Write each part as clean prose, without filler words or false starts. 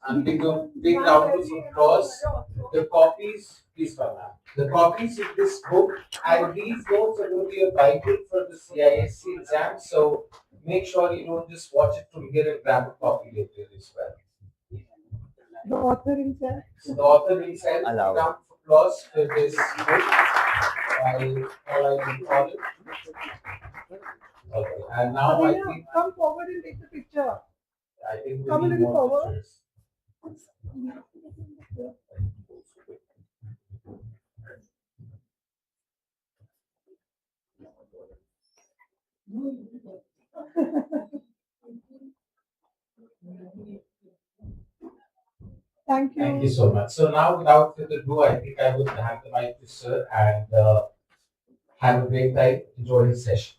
And big round of applause. The copies, please come now. The copies of this book and these notes are going to be a Bible for the CISC exam. So make sure you don't just watch it from here and grab a copy later as well. The author himself. So the author himself, a round of applause for this book by Carlyle McFarland. Okay, and now I think come forward and take the picture. I think come a little forward. Thank you. Thank you so much. So now, without further ado, I think I would hand the mic to Sir and have a great time. Enjoy his session.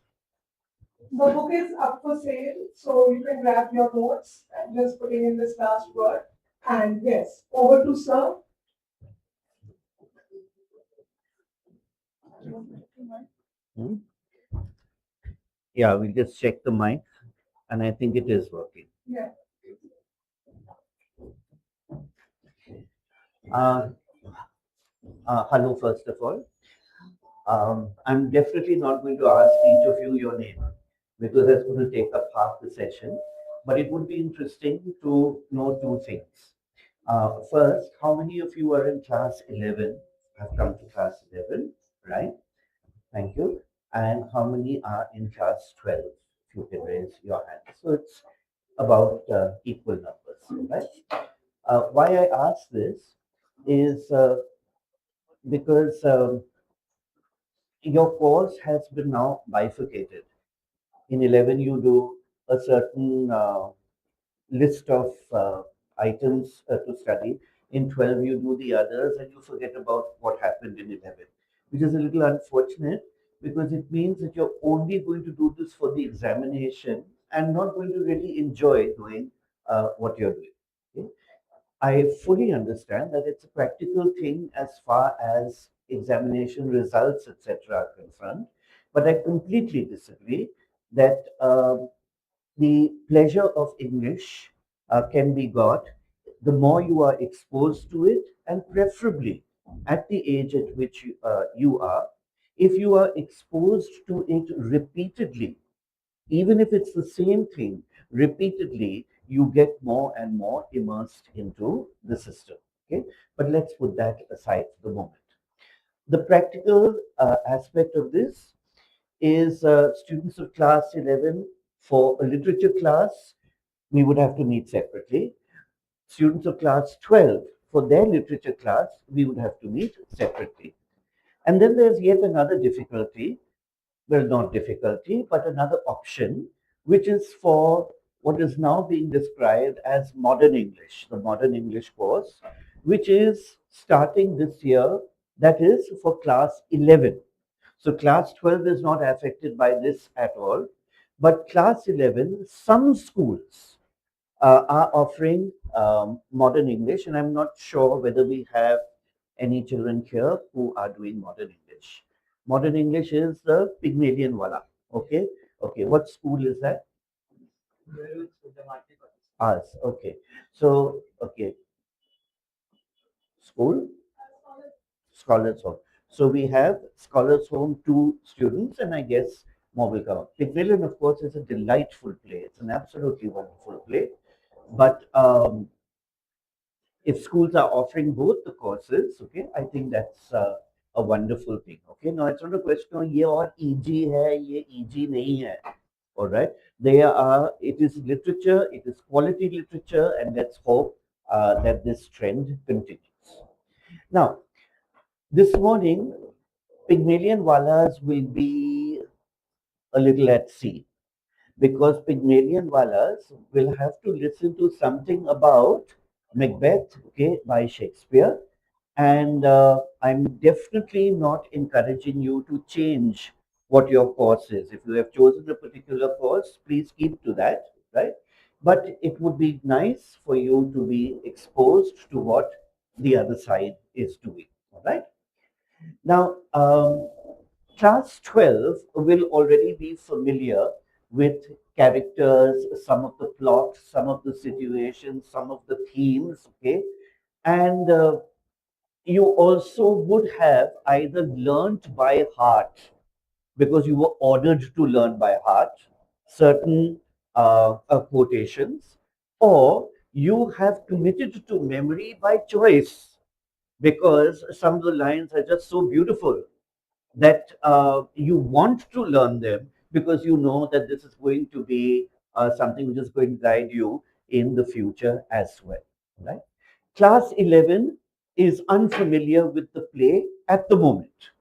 The book is up for sale, so you can grab your notes and just putting in this last word. And yes, over to Sir. Yeah, we'll just check the mic, and I think it is working. Yeah. Hello, first of all. I'm definitely not going to ask each of you your name because that's going to take up half the session. But it would be interesting to know two things. First, how many of you are in class 11, have come to class 11, right? Thank you. And how many are in class 12? If you can raise your hand. So it's about equal numbers, right? Why I ask this is because your course has been now bifurcated. In 11, you do a certain list of items to study. In 12, you do the others and you forget about what happened in 11, which is a little unfortunate because it means that you're only going to do this for the examination and not going to really enjoy doing what you're doing. Okay? I fully understand that it's a practical thing as far as examination results, etc., are concerned, but I completely disagree that the pleasure of English can be got the more you are exposed to it, and preferably at the age at which you are. If you are exposed to it repeatedly, even if it's the same thing, repeatedly, you get more and more immersed into the system. Okay, but let's put that aside for the moment. The practical aspect of this is students of class 11 for a literature class, we would have to meet separately. Students of class 12 for their literature class, we would have to meet separately. And then there's yet another difficulty, well, not difficulty, but another option, which is for what is now being described as modern English, the modern English course, which is starting this year, that is for class 11. So class 12 is not affected by this at all. But class 11, some schools are offering modern English, and I'm not sure whether we have any children here who are doing modern English. Modern English is the Pygmalion Wala. Okay? Okay, what school is that? Us. Okay. So, okay. School? Scholars Home. So we have Scholars Home 2 students, and I guess more will come. Pygmalion, of course, is a delightful play. It's an absolutely wonderful play. But if schools are offering both the courses, okay, I think that's a wonderful thing. Okay, now it's not a question of ye or EG hai, ye EG nahi hai. All right, it is literature, it is quality literature, and let's hope that this trend continues. Now, this morning, Pygmalion Walas will be a little at sea because Pygmalion Walas will have to listen to something about Macbeth, okay, by Shakespeare. And I'm definitely not encouraging you to change what your course is. If you have chosen a particular course, please keep to that, right? But it would be nice for you to be exposed to what the other side is doing, all right? Now, class 12 will already be familiar with characters, some of the plots, some of the situations, some of the themes, okay? And you also would have either learnt by heart because you were ordered to learn by heart certain quotations, or you have committed to memory by choice because some of the lines are just so beautiful that you want to learn them because you know that this is going to be something which is going to guide you in the future as well, right? Class 11 is unfamiliar with the play at the moment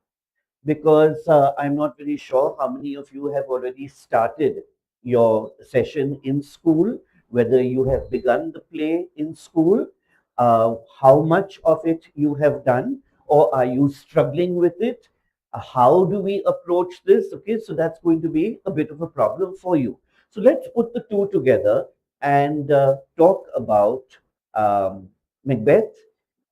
because I'm not very sure how many of you have already started your session in school, whether you have begun the play in school, how much of it you have done, or are you struggling with it? How do we approach this? Okay, so that's going to be a bit of a problem for you. So let's put the two together and talk about um, Macbeth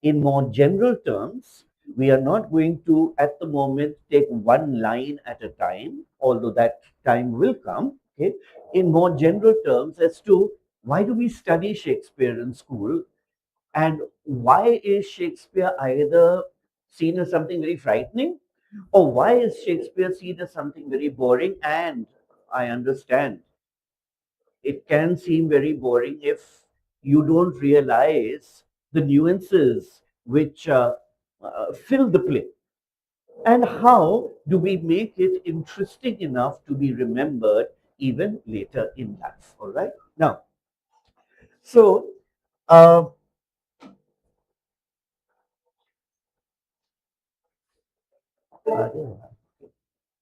in more general terms. We are not going to, at the moment, take one line at a time, although that time will come, okay, in more general terms as to why do we study Shakespeare in school and why is Shakespeare either seen as something very frightening or why is Shakespeare seen as something very boring? And I understand it can seem very boring if you don't realize the nuances which fill the play. And how do we make it interesting enough to be remembered even later in life? All right. Now, so uh,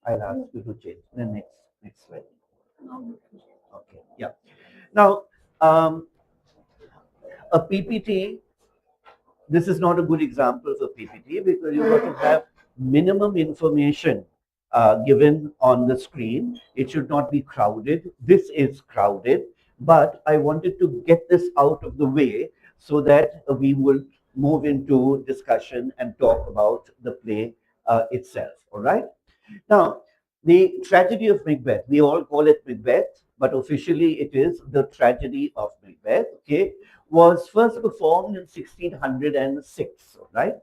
I'll ask you to change the next slide. Okay. Yeah. Now, um, a PPT, this is not a good example of a PPT because you've got to have minimum information given on the screen. It should not be crowded. This is crowded, but I wanted to get this out of the way so that we will move into discussion and talk about the play itself. All right. Now, the tragedy of Macbeth, we all call it Macbeth, but officially it is the tragedy of Macbeth, okay, was first performed in 1606, right?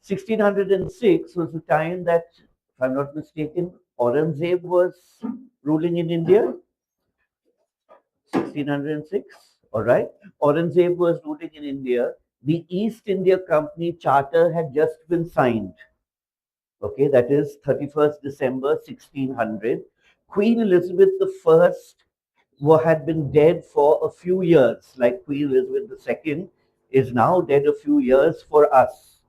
1606 was the time that, if I'm not mistaken, Aurangzeb was ruling in India. 1606, all right? Aurangzeb was ruling in India. The East India Company Charter had just been signed. Okay, that is 31st December 1600. Queen Elizabeth I had been dead for a few years, like Queen Elizabeth II is now dead a few years for us,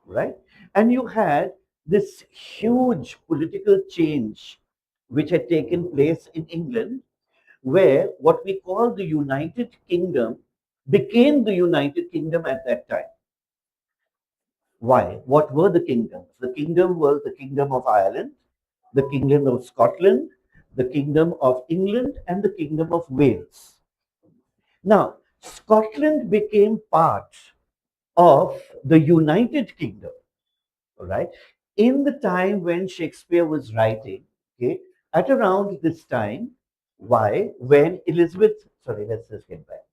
right? And you had this huge political change which had taken place in England, where what we call the United Kingdom became the United Kingdom at that time. Why? What were the kingdoms? The kingdom was the Kingdom of Ireland, the Kingdom of Scotland, the Kingdom of England, and the Kingdom of Wales. Now, Scotland became part of the United Kingdom, all right, in the time when Shakespeare was writing, okay, at around this time. Why? When Elizabeth, sorry, let's just get back.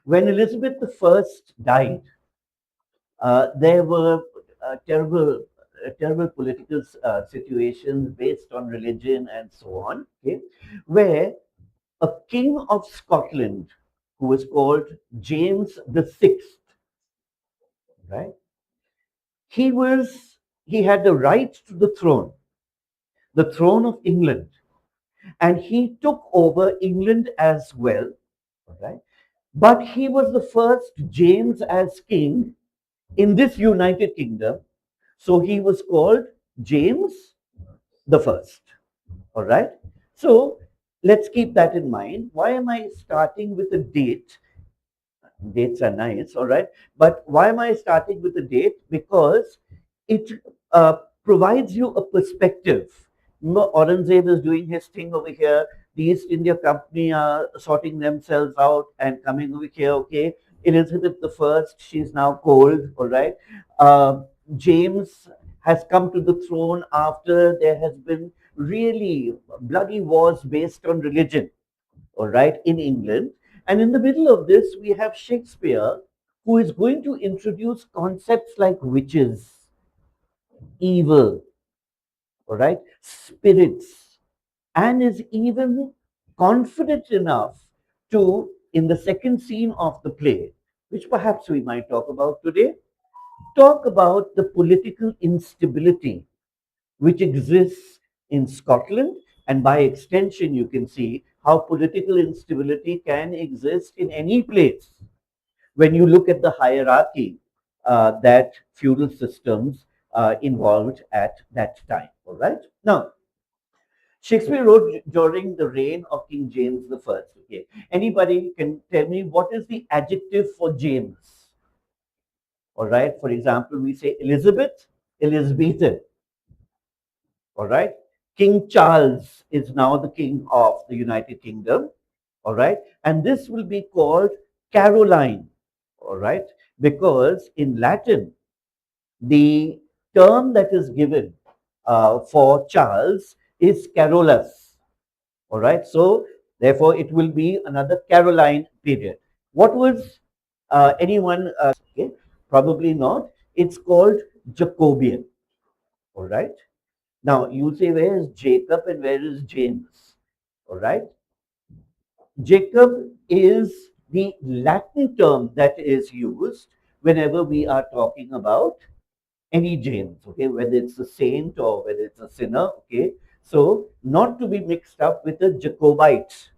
When Elizabeth I died, there were terrible political situations based on religion and so on, okay, where a king of Scotland who was called James the Sixth, right? He had the right to the throne of England, and he took over England as well, right? But he was the first James as king in this United Kingdom. So he was called James the First. All right. So let's keep that in mind. Why am I starting with a date? Dates are nice, all right. But why am I starting with a date? Because it provides you a perspective. Aurangzeb is doing his thing over here. The East India Company are sorting themselves out and coming over here. Okay, Elizabeth the First, she's now cold. All right. James has come to the throne after there has been really bloody wars based on religion. all right, in England. And in the middle of this, we have Shakespeare, who is going to introduce concepts like witches, evil, all right, spirits, and is even confident enough to, in the second scene of the play, which perhaps we might talk about today, talk about the political instability which exists in Scotland, and by extension, you can see how political instability can exist in any place when you look at the hierarchy that feudal systems involved at that time. All right. Now, Shakespeare wrote during the reign of King James the First. Okay. Anybody can tell me what is the adjective for James? All right. For example, we say Elizabeth, Elizabethan. All right. King Charles is now the king of the United Kingdom. All right. And this will be called Caroline. All right. Because in Latin, the term that is given for Charles is Carolus. All right. So, therefore, it will be another Caroline period. What was anyone? Okay, probably not. It's called Jacobean. All right. Now, you say, where is Jacob and where is James? All right. Jacob is the Latin term that is used whenever we are talking about any James, okay, whether it's a saint or whether it's a sinner, okay. So, not to be mixed up with a Jacobite.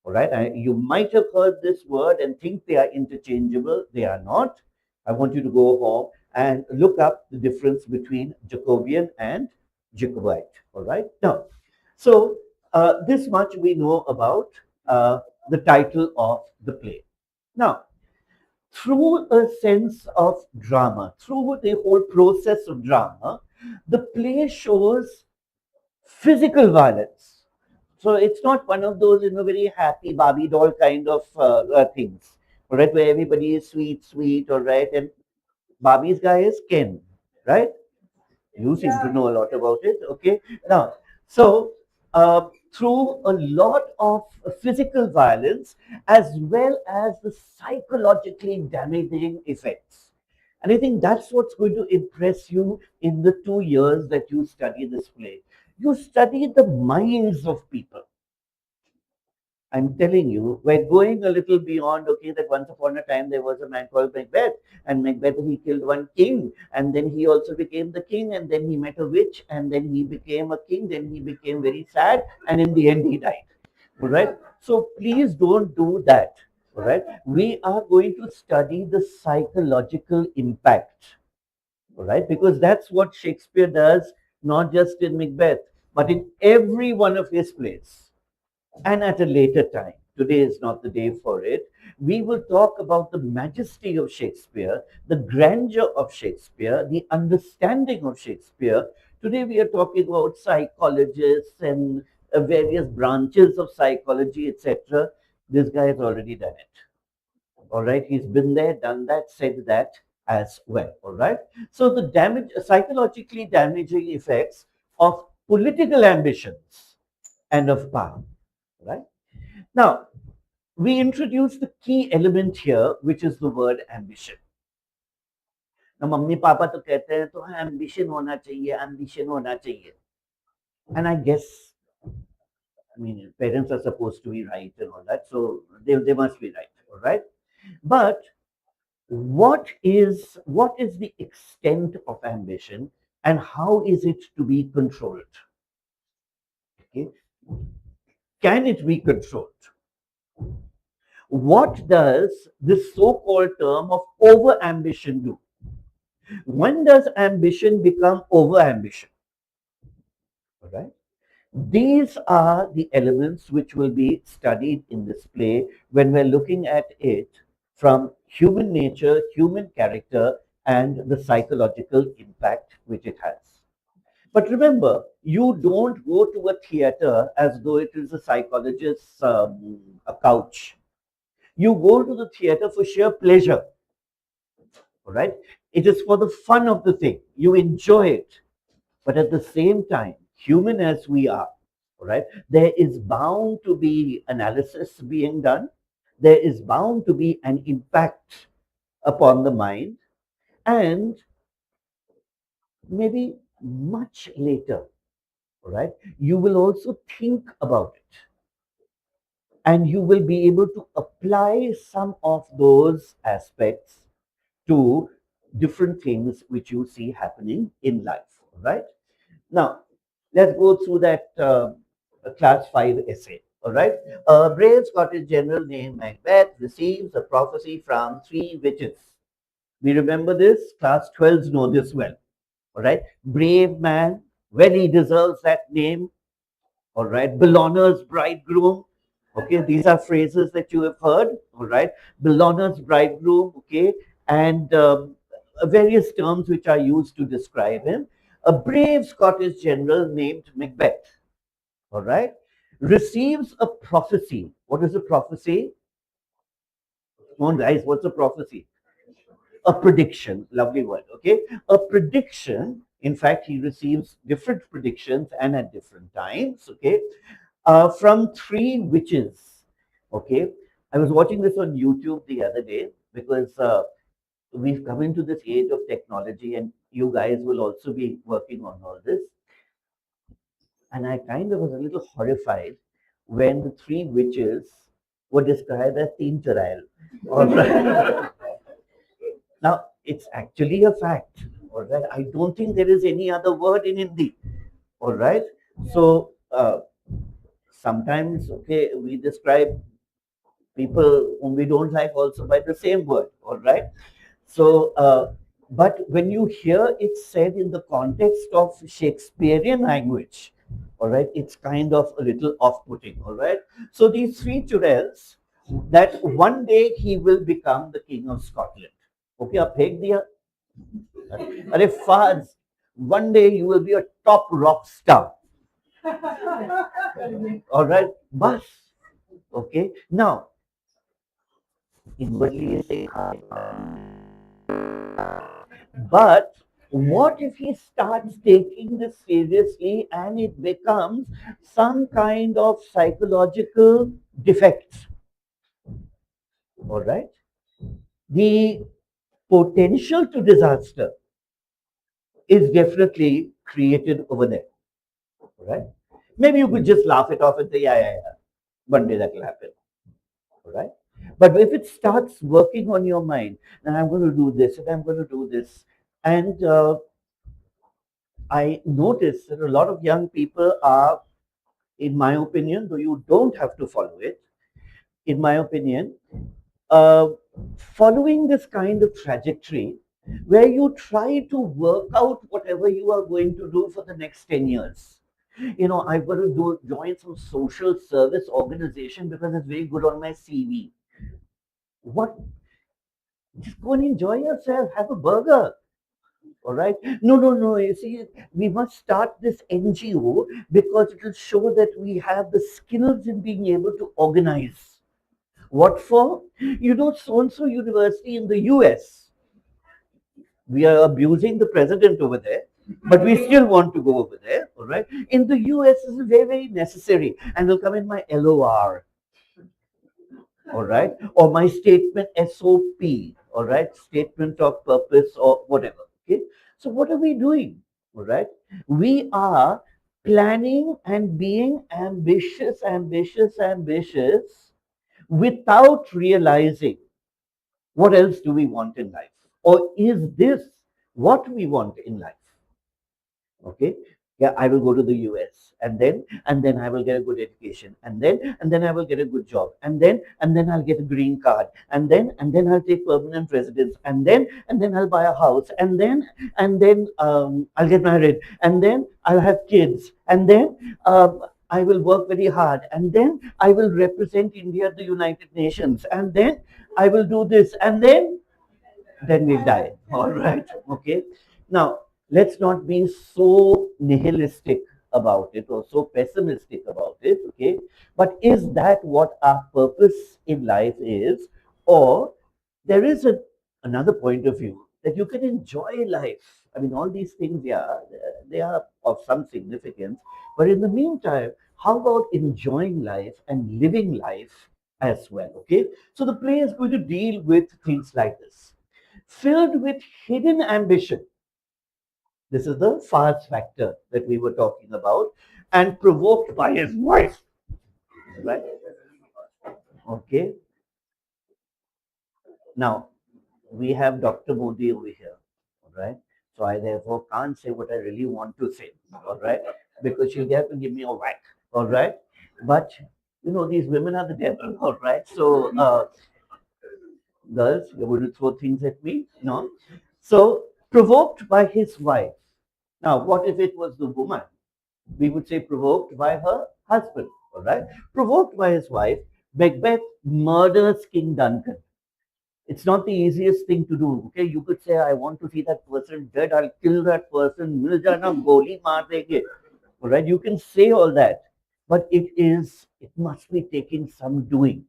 All right. You might have heard this word and think they are interchangeable. They are not. I want you to go home and look up the difference between Jacobean and Jacobite. All right. Now, so this much we know about the title of the play. Now, through a sense of drama, through the whole process of drama, the play shows physical violence. So it's not one of those, very happy Barbie doll kind of things, all right, where everybody is sweet, sweet, all right, and Barbie's guy is Ken, right? You seem to know a lot about it, okay? Now, so through a lot of physical violence as well as the psychologically damaging effects. And I think that's what's going to impress you in the 2 years that you study this play. You study the minds of people. I'm telling you, we're going a little beyond, okay, that once upon a time there was a man called Macbeth, and Macbeth, he killed one king, and then he also became the king, and then he met a witch, and then he became a king, then he became very sad, and in the end he died. All right? So please don't do that. All right? We are going to study the psychological impact. All right? Because that's what Shakespeare does, not just in Macbeth, but in every one of his plays. And at a later time, today is not the day for it, we will talk about the majesty of Shakespeare, the grandeur of Shakespeare, the understanding of Shakespeare. Today we are talking about psychologists and various branches of psychology, etc. This guy has already done it. All right, he's been there, done that, said that as well. All right. So the psychologically damaging effects of political ambitions and of power. Right. Now, we introduce the key element here, which is the word ambition. Now, mummy papa तो कहते हैं तो ambition होना चाहिए, ambition होना चाहिए. And I guess, I mean, parents are supposed to be right and all that, so they must be right, all right? But what is the extent of ambition and how is it to be controlled? Okay. Can it be controlled? What does this so-called term of over-ambition do? When does ambition become over-ambition? All right. These are the elements which will be studied in this play when we're looking at it from human nature, human character, and the psychological impact which it has. But remember, you don't go to a theater as though it is a psychologist's a couch. You go to the theater for sheer pleasure. All right? It is for the fun of the thing. You enjoy it. But at the same time, human as we are, right? There is bound to be analysis being done. There is bound to be an impact upon the mind, and maybe much later, right? You will also think about it, and you will be able to apply some of those aspects to different things which you see happening in life, right? Now, let's go through that class 5 essay. All right. A brave Scottish general named Macbeth receives a prophecy from three witches. We remember this. Class 12s know this well. All right. Brave man. Well, he deserves that name. All right. Bellona's bridegroom. Okay. These are phrases that you have heard. All right. Bellona's bridegroom. Okay. And various terms which are used to describe him. A brave Scottish general named Macbeth, all right, receives a prophecy. What is a prophecy? Come on, guys, what's a prophecy? A prediction. Lovely word, okay? A prediction. In fact, he receives different predictions and at different times, okay, from three witches, okay? I was watching this on YouTube the other day because we've come into this age of technology and you guys will also be working on all this. And I kind of was a little horrified when the three witches were described as teen child. All right. Now, it's actually a fact. All right. I don't think there is any other word in Hindi. All right. So, sometimes, okay, we describe people whom we don't like also by the same word. All right. So, but when you hear it said in the context of Shakespearean language, all right, it's kind of a little off-putting, all right. So these three churels, that one day he will become the king of Scotland. Okay, आप फेंक दिया. अरे Faz, one day you will be a top rock star. All right, bus. Okay, now inwardly you say, but what if he starts taking this seriously and it becomes some kind of psychological defect? All right. The potential to disaster is definitely created over there. All right. Maybe you could just laugh it off and say, yeah. One day that will happen. All right. But if it starts working on your mind, and I'm going to do this, and I'm going to do this, and I notice that a lot of young people are, in my opinion, though you don't have to follow it, in my opinion, uh, following this kind of trajectory where you try to work out whatever you are going to do for the next 10 years. You know, I've got to join some social service organization because it's very good on my CV. What? Just go and enjoy yourself, have a burger. All right. No. You see, we must start this NGO because it will show that we have the skills in being able to organize. What for? You know, so and so university in the US. We are abusing the president over there, but we still want to go over there. All right. In the US, this is very, very necessary and will come in my LOR. All right. Or my statement SOP. All right. Statement of purpose or whatever. Okay. So what are we doing? All right. We are planning and being ambitious without realizing what else do we want in life? Or is this what we want in life? Okay. Yeah, I will go to the US and then I will get a good education and then I will get a good job and then I'll get a green card and then I'll take permanent residence and then I'll buy a house and then I'll get married and then I'll have kids and then I will work very hard and then I will represent India at the United Nations and then I will do this and then we die. All right. Okay. Now, let's not be so nihilistic about it or so pessimistic about it. Okay. But is that what our purpose in life is? Or there is another point of view that you can enjoy life. I mean, all these things, yeah, they are of some significance. But in the meantime, How about enjoying life and living life as well? Okay, so the play is going to deal with things like this. Filled with hidden ambition. This is the fast factor that we were talking about, and provoked by his wife. Right? Okay. Now, we have Dr. Modi over here. All right. So I therefore can't say what I really want to say. All right. Because she'll have to give me a whack. All right. But, these women are the devil. All right. So, girls, you're going to throw things at me? No. So, provoked by his wife. Now, what if it was the woman? We would say provoked by her husband. All right. Provoked by his wife, Macbeth murders King Duncan. It's not the easiest thing to do. Okay, you could say, I want to see that person dead, I'll kill that person, mil jana goli maar denge. All right, you can say all that, but it must be taking some doing.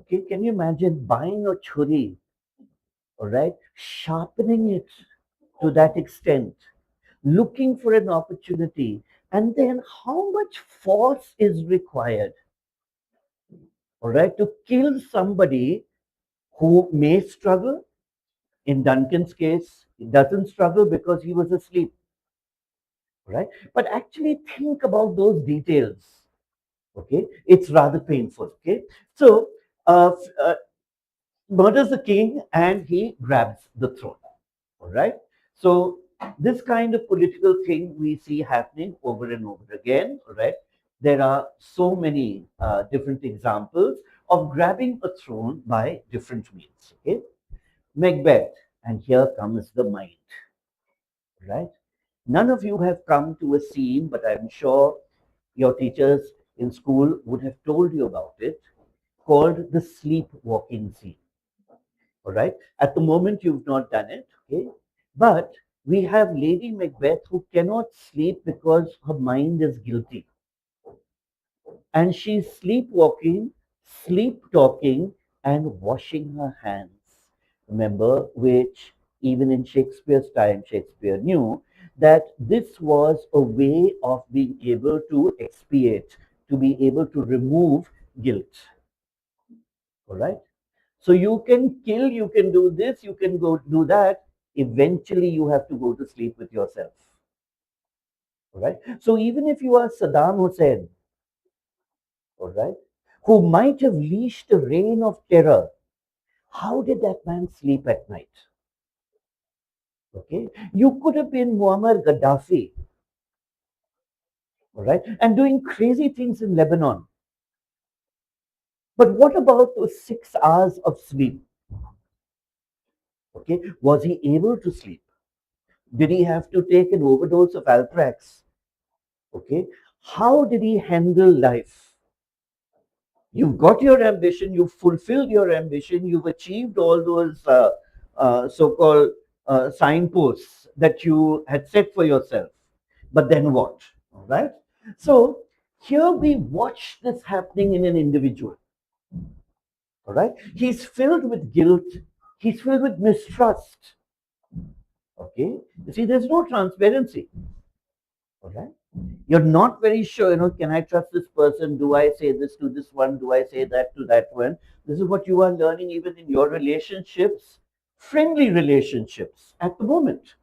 Okay, can you imagine buying a churi, all right, sharpening it to that extent, looking for an opportunity, and then how much force is required, all right, to kill somebody who may struggle. In Duncan's case, he doesn't struggle because he was asleep, right? But actually think about those details, okay? It's rather painful, okay? So, murders the king and he grabs the throne, all right? So, this kind of political thing we see happening over and over again, all right? There are so many different examples of grabbing a throne by different means, okay? Macbeth, and here comes the mind, right? None of you have come to a scene, but I'm sure your teachers in school would have told you about it, called the sleepwalking scene. All right. At the moment, you've not done it. Okay. But we have Lady Macbeth who cannot sleep because her mind is guilty. And she's sleepwalking, sleep talking, and washing her hands. Remember, which even in Shakespeare's time, Shakespeare knew that this was a way of being able to expiate, to be able to remove guilt. All right. So you can kill, you can do this, you can go do that. Eventually, you have to go to sleep with yourself. All right. So even if you are Saddam Hussein, all right, who might have leashed a reign of terror. How did that man sleep at night? Okay, you could have been Muammar Gaddafi, all right, and doing crazy things in Lebanon. But what about those 6 hours of sleep? Okay, was he able to sleep? Did he have to take an overdose of Alprax? Okay, how did he handle life? You've got your ambition, you've fulfilled your ambition, you've achieved all those so called signposts that you had set for yourself. But then what? All right. So here we watch this happening in an individual. All right. He's filled with guilt, he's filled with mistrust. Okay. You see, there's no transparency. All right. You're not very sure, can I trust this person? Do I say this to this one? Do I say that to that one? This is what you are learning even in your relationships, friendly relationships at the moment.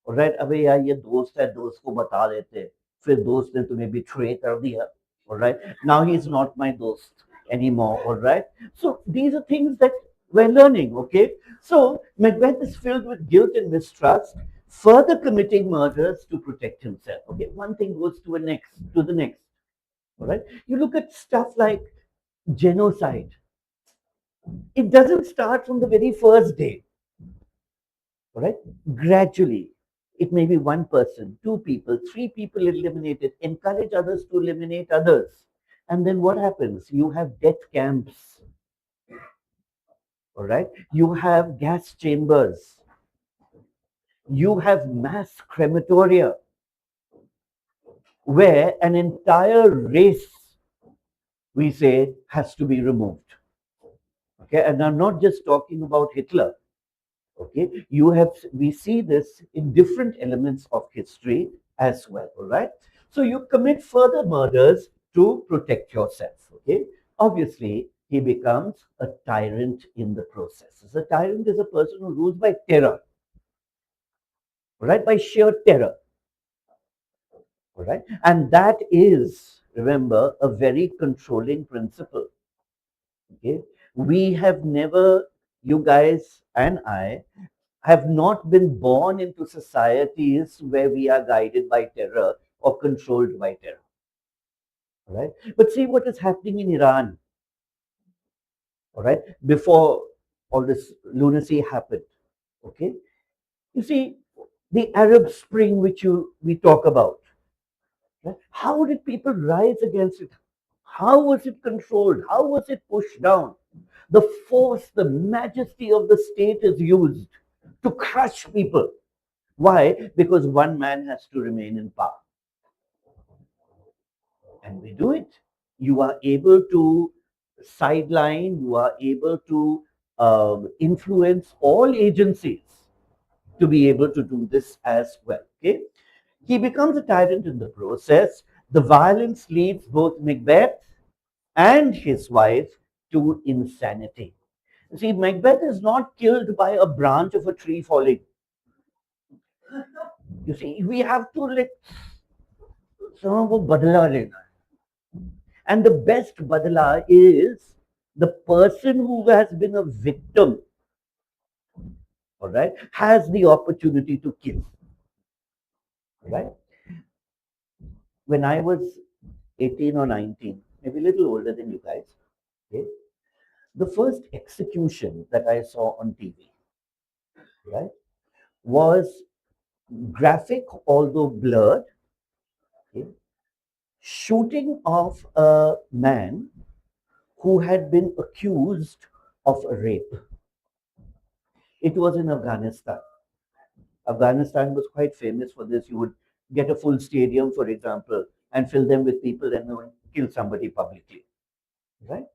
All right, अबे यार ये दोस्त है दोस्त को बता देते फिर दोस्त ने तुम्हें betray कर दिया. All right, now he's not my dost anymore. All right, so these are things that we're learning. Okay, so Macbeth is filled with guilt and mistrust, further committing murders to protect himself. Okay, one thing goes to the next. All right, you look at stuff like genocide. It doesn't start from the very first day. All right, gradually. It may be one person, two people, three people eliminated, encourage others to eliminate others. And then what happens? You have death camps. All right, you have gas chambers. You have mass crematoria where an entire race, we say, has to be removed. Okay, and I'm not just talking about Hitler. Okay, we see this in different elements of history as well. All right, So you commit further murders to protect yourself. Okay. Obviously, he becomes a tyrant in the process. So a tyrant is a person who rules by terror, right? By sheer terror. All right. And that is, remember, a very controlling principle. Okay. We have never, you guys and I, have not been born into societies where we are guided by terror or controlled by terror. All right. But see what is happening in Iran, all right, before all this lunacy happened. Okay. You see, the Arab Spring, which we talk about, right? How did people rise against it? How was it controlled? How was it pushed down? The force, the majesty of the state is used to crush people. Why? Because one man has to remain in power. And we do it. You are able to sideline, you are able to influence all agencies to be able to do this as well. Okay? He becomes a tyrant in the process. The violence leads both Macbeth and his wife to insanity. See, Macbeth is not killed by a branch of a tree falling. You see, we have to let someone को बदला लेना है. And the best badala is the person who has been a victim, all right, has the opportunity to kill. All right. When I was 18 or 19, maybe a little older than you guys, okay, the first execution that I saw on TV, right, was graphic, although blurred, okay, shooting of a man who had been accused of a rape. It was in Afghanistan. Afghanistan was quite famous for this. You would get a full stadium, for example, and fill them with people and kill somebody publicly, right?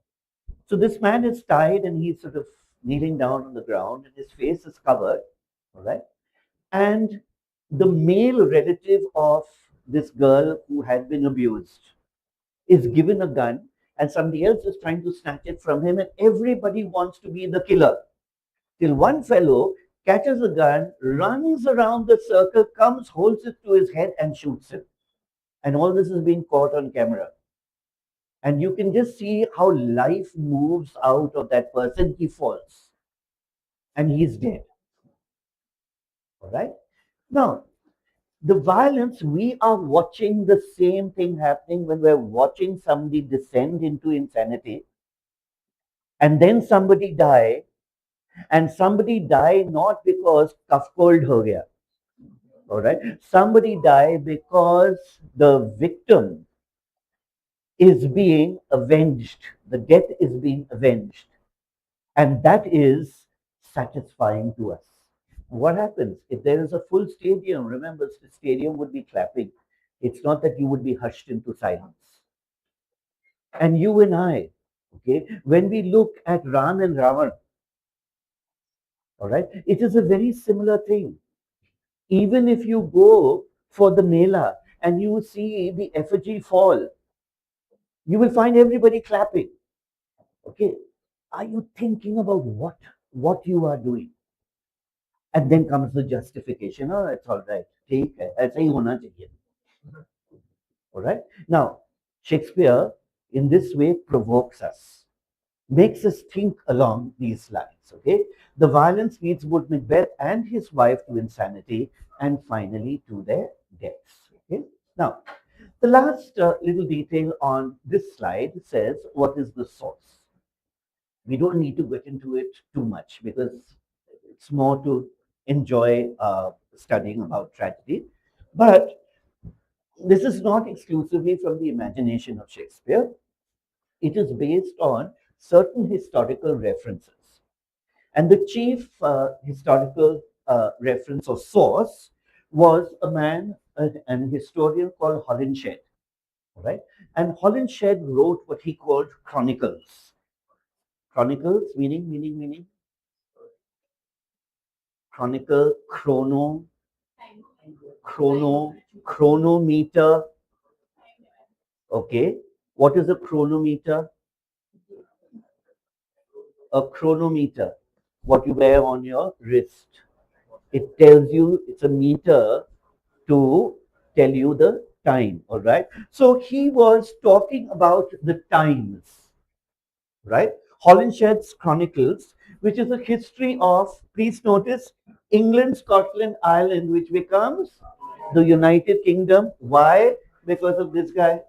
So this man is tied and he's sort of kneeling down on the ground and his face is covered, all right? And the male relative of this girl who had been abused is given a gun and somebody else is trying to snatch it from him and everybody wants to be the killer. Till one fellow catches a gun, runs around the circle, comes, holds it to his head and shoots him. And all this is being caught on camera. And you can just see how life moves out of that person. He falls and he's dead. All right. Now, the violence, we are watching the same thing happening when we're watching somebody descend into insanity and then somebody die, and somebody die not because cough cold ho gaya. All right. Somebody die because the victim is being avenged. The death is being avenged. And that is satisfying to us. What happens if there is a full stadium? Remember, the stadium would be clapping. It's not that you would be hushed into silence. And you and I, okay, when we look at Ram and Ravan, all right, it is a very similar thing. Even if you go for the Mela and you see the effigy fall, you will find everybody clapping. Okay, are you thinking about what you are doing? And then comes the justification. Oh, it's all right. ठीक है, ऐसा ही होना चाहिए. All right. Now, Shakespeare, in this way, provokes us, makes us think along these lines. Okay. The violence leads both Macbeth and his wife to insanity, and finally to their deaths. Okay. Now, the last little detail on this slide says what is the source. We don't need to get into it too much because it's more to enjoy studying about tragedy. But this is not exclusively from the imagination of Shakespeare. It is based on certain historical references. And the chief historical reference or source was a man, an historian called Holinshed. Right? And Holinshed wrote what he called chronicles. Chronicles, meaning chronicle, chronometer, Okay. What is a chronometer? A chronometer, what you wear on your wrist. It tells you, it's a meter to tell you the time, all right? So he was talking about the times, right? Holinshed's Chronicles, which is a history of, please notice, England, Scotland, Ireland, which becomes the United Kingdom. Why? Because of this guy.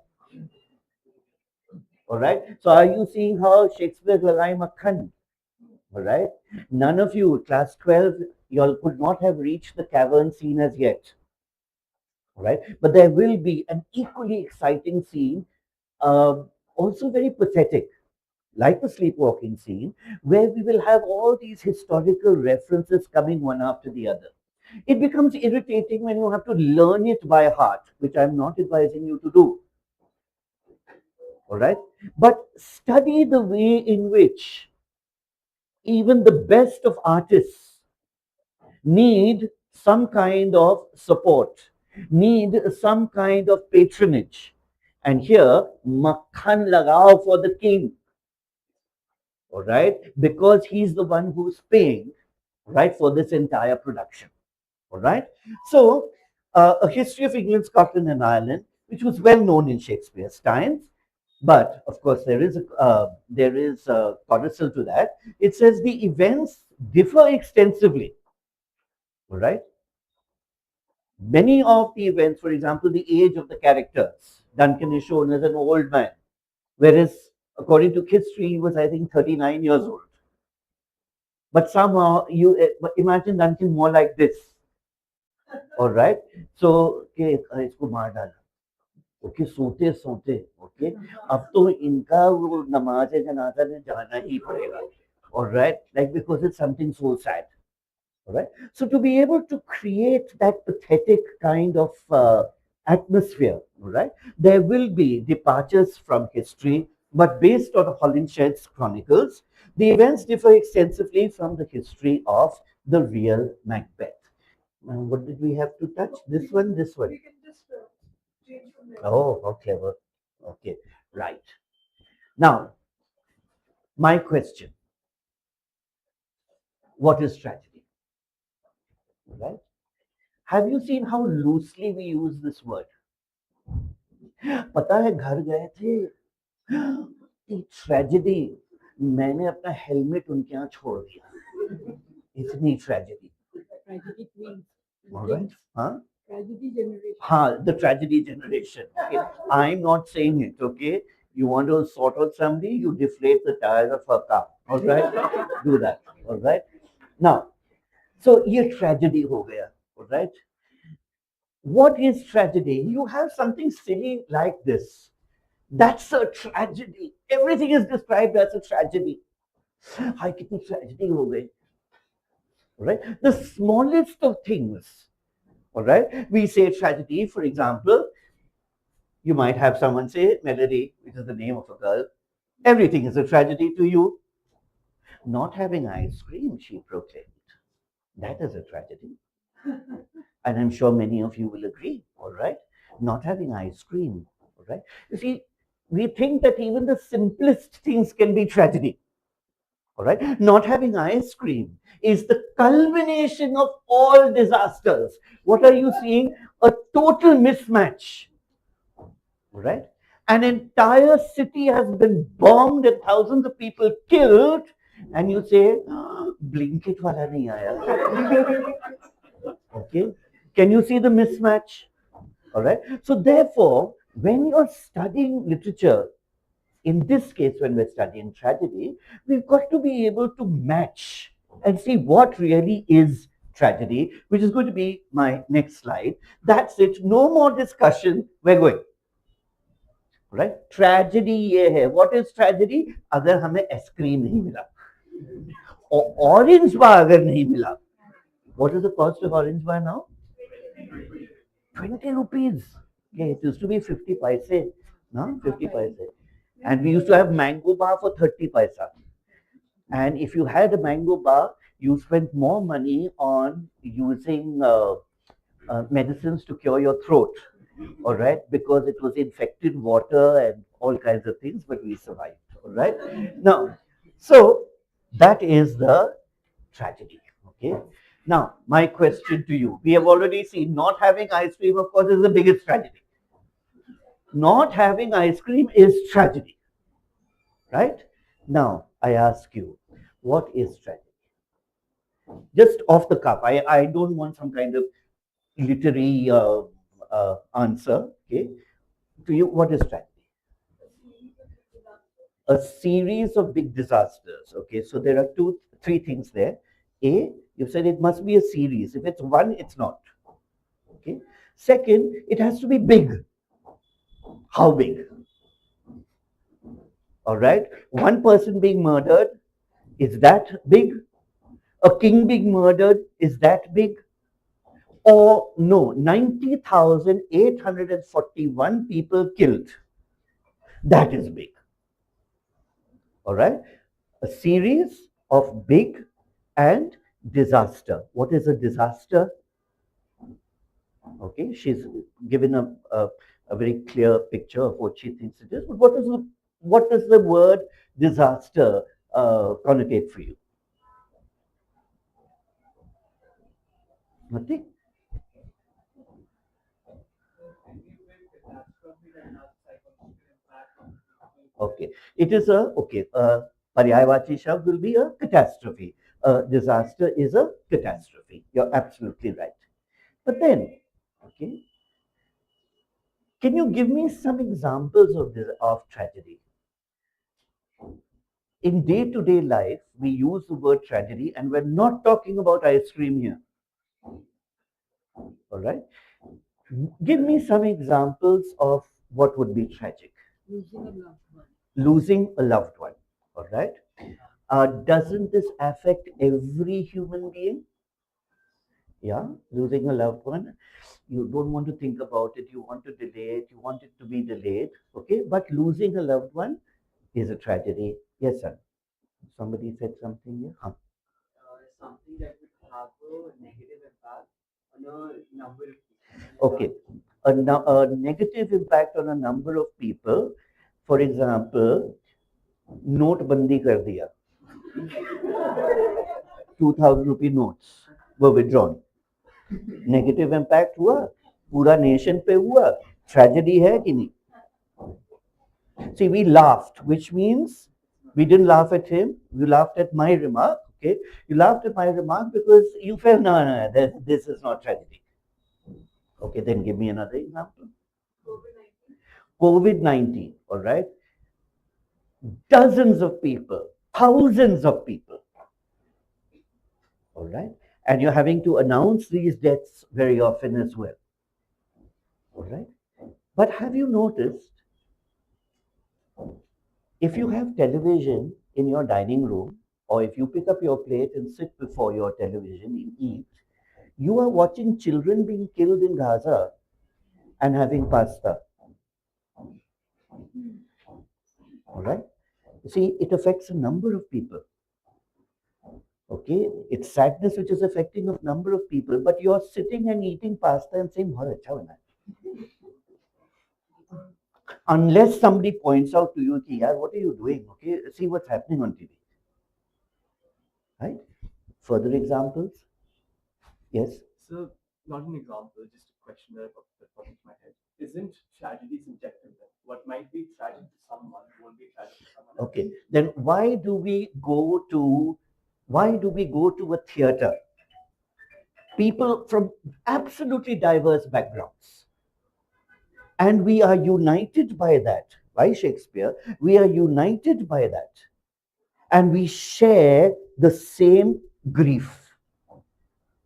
All right. So are you seeing how Shakespeare's Lagai Makhan? All right. None of you, class 12, you all could not have reached the cavern scene as yet. All right. But there will be an equally exciting scene, also very pathetic, like the sleepwalking scene, where we will have all these historical references coming one after the other. It becomes irritating when you have to learn it by heart, which I'm not advising you to do. All right. But study the way in which even the best of artists need some kind of support, need some kind of patronage. And here, makhan lagao for the king, all right, because he's the one who's paying, right, for this entire production, all right. So, a history of England, Scotland, and Ireland, which was well known in Shakespeare's times. But of course, there is a codicil to that. It says the events differ extensively. All right. Many of the events, for example, the age of the characters, Duncan is shown as an old man, whereas according to history, he was, I think, 39 years old. But somehow you imagine Duncan more like this. All right. So, okay, इसको मार डाला. Okay सोते सोते okay अब तो इनका वो नमाज जनाजा में जाना ही पड़ेगा all right like because it's something so sad all right so to be able to create that pathetic kind of atmosphere all right there will be departures from history but based on Holinshed's chronicles the events differ extensively from the history of the real Macbeth. What did we have to touch? This one. We can just change from there. Oh, how clever. Okay, right. Now, my question. What is tragedy? Right? Have you seen how loosely we use this word? पता है घर गए थे tragedy मैंने अपना helmet उनके यहाँ छोड़ दिया इतनी ट्रेजेडी हाँ Tragedy generation. the tragedy generation. Okay? I'm not saying it, okay? You want to sort out somebody, you deflate the tires of a car, all right? Do that, all right? Now, so ये tragedy हो गया, all right? What is tragedy? You have something silly like this. That's a tragedy. Everything is described as a tragedy. हाय कितनी tragedy हो गई, all right? The smallest of things. All right. We say tragedy, for example, you might have someone say Melody, which is the name of a girl. Everything is a tragedy to you. Not having ice cream, she proclaimed. That is a tragedy. And I'm sure many of you will agree. All right. Not having ice cream. All right. You see, we think that even the simplest things can be tragedy. All right. Not having ice cream is the culmination of all disasters. What are you seeing? A total mismatch. Right? An entire city has been bombed and thousands of people killed, and you say, oh, Blinkit wala nahi aaya. Okay? Can you see the mismatch? All right. So, therefore, when you're studying literature, in this case, when we're studying tragedy, we've got to be able to match and see what really is tragedy, which is going to be my next slide. That's it. No more discussion. We're going. Right? Tragedy ये है. What is tragedy? अगर हमें ice cream नहीं मिला, orange bar अगर नहीं मिला. What is the cost of orange bar now? 20 rupees. Okay, it used to be 50 paise. No, 50 paise. And we used to have mango bar for 30 paisa. And if you had a mango bar, you spent more money on using medicines to cure your throat. all right, because it was infected water and all kinds of things, but we survived, all right. Now, so that is the tragedy, okay. Now, my question to you, we have already seen not having ice cream, of course, is the biggest tragedy. Not having ice cream is tragedy, right? Now, I ask you, what is tragedy? Just off the cuff, I don't want some kind of literary answer, okay? To you, what is tragedy? A series of big disasters, okay? So there are three things there. A, you said it must be a series. If it's one, it's not, okay? Second, it has to be big. How big? All right? One person being murdered, is that big? A king being murdered, is that big? Or no, 90,841 people killed. That is big. All right? A series of big and disaster. What is a disaster? Okay, she's given a very clear picture of what she thinks it is. But what does the word disaster connotate for you? Nothing. Okay, it is a okay. Paryayavachi shabd will be a catastrophe. A disaster is a catastrophe. You're absolutely right. But then, okay, can you give me some examples of this of tragedy? In day-to-day life, we use the word tragedy, and we're not talking about ice cream here. All right, give me some examples of what would be tragic. Losing a loved one. All right. Doesn't this affect every human being? Yeah, losing a loved one. You don't want to think about it. You want to delay it. You want it to be delayed. Okay, but losing a loved one is a tragedy. Yes, sir. Somebody said something here. Huh. Something that would have a negative impact on a number of people. Okay, a negative impact on a number of people. For example, नोटबंदी कर दिया 2000 rupee notes were withdrawn. Negative impact हुआ, पूरा nation पे हुआ, tragedy है कि नहीं? See, we laughed, which means we didn't laugh at him, you laughed at my remark, okay? You laughed at my remark because you felt, no, this is not tragedy. Okay, then give me another example. COVID-19, all right? Dozens of people, thousands of people, all right? And you're having to announce these deaths very often as well, all right? But have you noticed, if you have television in your dining room, or if you pick up your plate and sit before your television and eat, you are watching children being killed in Gaza and having pasta. All right? You see, it affects a number of people. Okay, it's sadness which is affecting a number of people, but you're sitting and eating pasta and saying, "Bahut acha bana hai." Unless somebody points out to you, "Yaar, what are you doing? Okay, see what's happening on TV." Right? Further examples? Yes. So, not an example, just a question that popped into my head. Isn't tragedy subjective then? What might be tragic to someone won't be tragic to someone else. Okay. Then why do we go to a theater? People from absolutely diverse backgrounds. And we are united by that. By Shakespeare, we are united by that. And we share the same grief.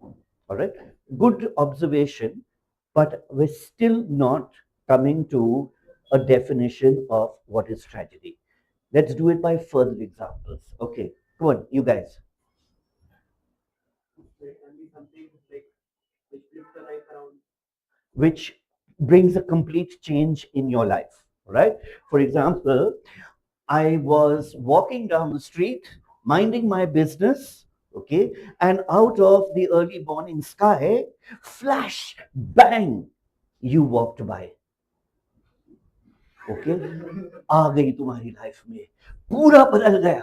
All right? Good observation, but we're still not coming to a definition of what is tragedy. Let's do it by further examples. Okay, come on, you guys. There can be something like which flips the life around. Which brings a complete change in your life, right? For example, I was walking down the street, minding my business, okay, and out of the early morning sky, flash, bang, You walked by. Okay आ गई तुम्हारी life में, पूरा बदल गया.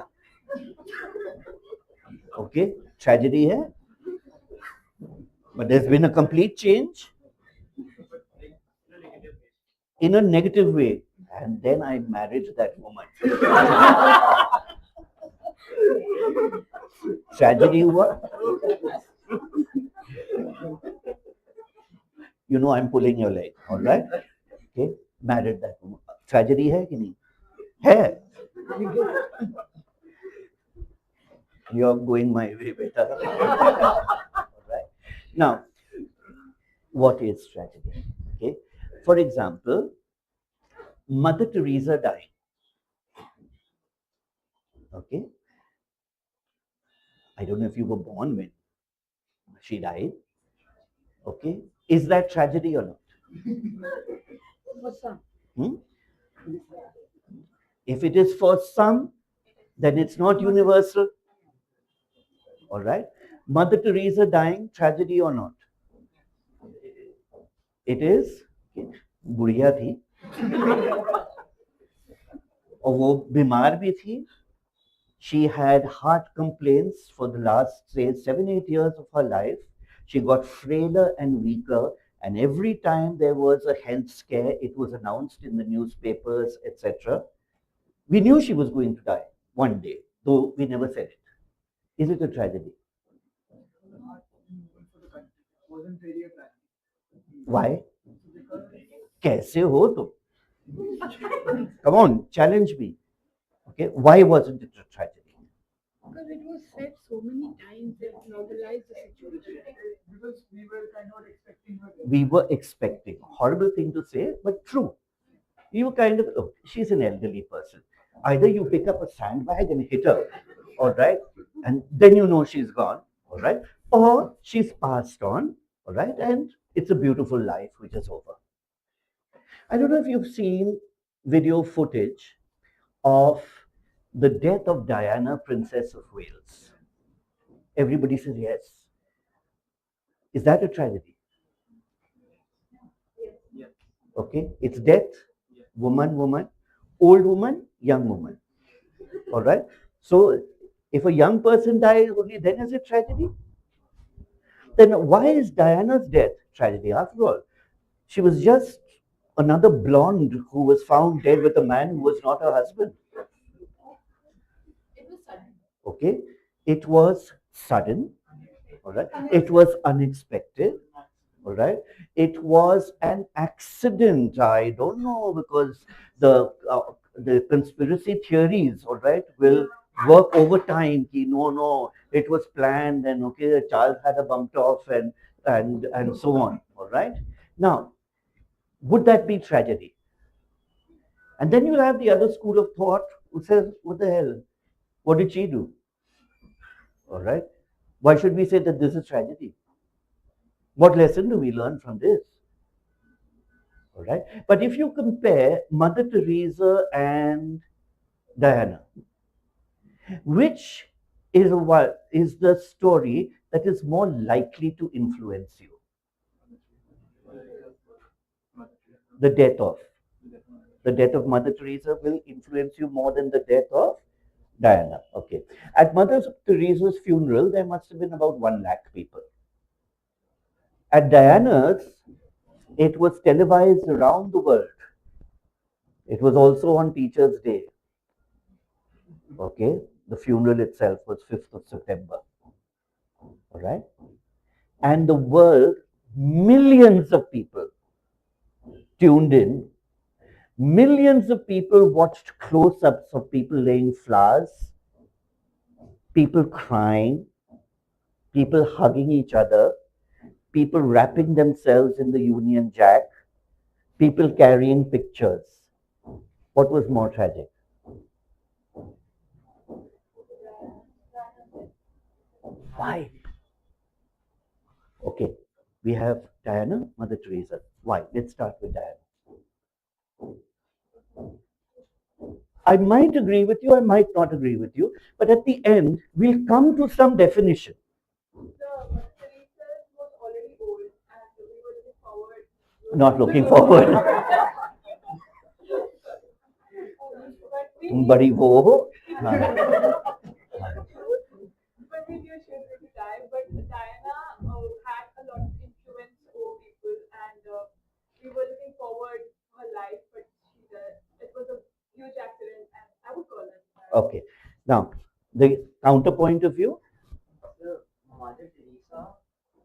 Okay tragedy है, but there's been a complete change in a negative way, and then I married that woman. Tragedy हुआ. You know I'm pulling your leg, all right? Okay, married that woman. Tragedy है कि नहीं? है. You're going my way, beta. All right. Now, what is tragedy? Okay. For example, Mother Teresa died. Okay. I don't know if you were born when she died. Okay. Is that tragedy or not? Hmm? If it is for some, then it's not universal. All right. Mother Teresa dying, tragedy or not? It is. बुढ़िया थी और वो बीमार भी थी. She had heart complaints for the last, say, 7-8 years of her life. She got frailer and weaker, and every time there was a health scare, it was announced in the newspapers, etc. We knew she was going to die one day, though we never said it. Is it a tragedy? Why? कैसे हो तुम? Come on, challenge me. Okay, why wasn't it a tragedy? Because it was said so many times that normalized the situation. Because we were kind of expecting her. We were expecting. Horrible thing to say, but true. You were kind of, oh, she's an elderly person. Either you pick up a sandbag and hit her, all right, and then you know she's gone, all right, or she's passed on, all right, and it's a beautiful life which is over. I don't know if you've seen video footage of the death of Diana, Princess of Wales. Everybody says yes. Is that a tragedy? Yes. Okay, it's death, woman, old woman, young woman. All right. So if a young person dies, only then is it tragedy? Then why is Diana's death tragedy? After all, she was just another blonde who was found dead with a man who was not her husband. It was sudden. Okay, it was sudden. All right, it was unexpected. All right, it was an accident. I don't know, because the conspiracy theories, all right, will work over time. Ki no, it was planned, and okay, the child had a bumped off, and so on. All right. Now, would that be tragedy? And then you'll have the other school of thought who says, what the hell? What did she do? All right. Why should we say that this is tragedy? What lesson do we learn from this? All right. But if you compare Mother Teresa and Diana, which is the story that is more likely to influence you? The death of Mother Teresa will influence you more than the death of Diana. Okay. At Mother Teresa's funeral, there must have been about 1 lakh people. At Diana's, it was televised around the world. It was also on Teachers' Day. Okay. The funeral itself was 5th of September. All right. And the world, millions of people tuned in. Millions of people watched close-ups of people laying flowers, people crying, people hugging each other, people wrapping themselves in the Union Jack, people carrying pictures. What was more tragic? Why? Okay, we have Diana, Mother Teresa. Why? Let's start with Diana. I might agree with you, I might not agree with you, but at the end, we'll come to some definition. The Teresa was already old and we were looking forward to Not looking forward. Badi wo ho. But we knew she was going to die. But Diana had a lot of influence over people, and we were looking forward to her life, but she died. It was a huge accident, and I would call it. Okay. Now, the counterpoint of view. So Mother Teresa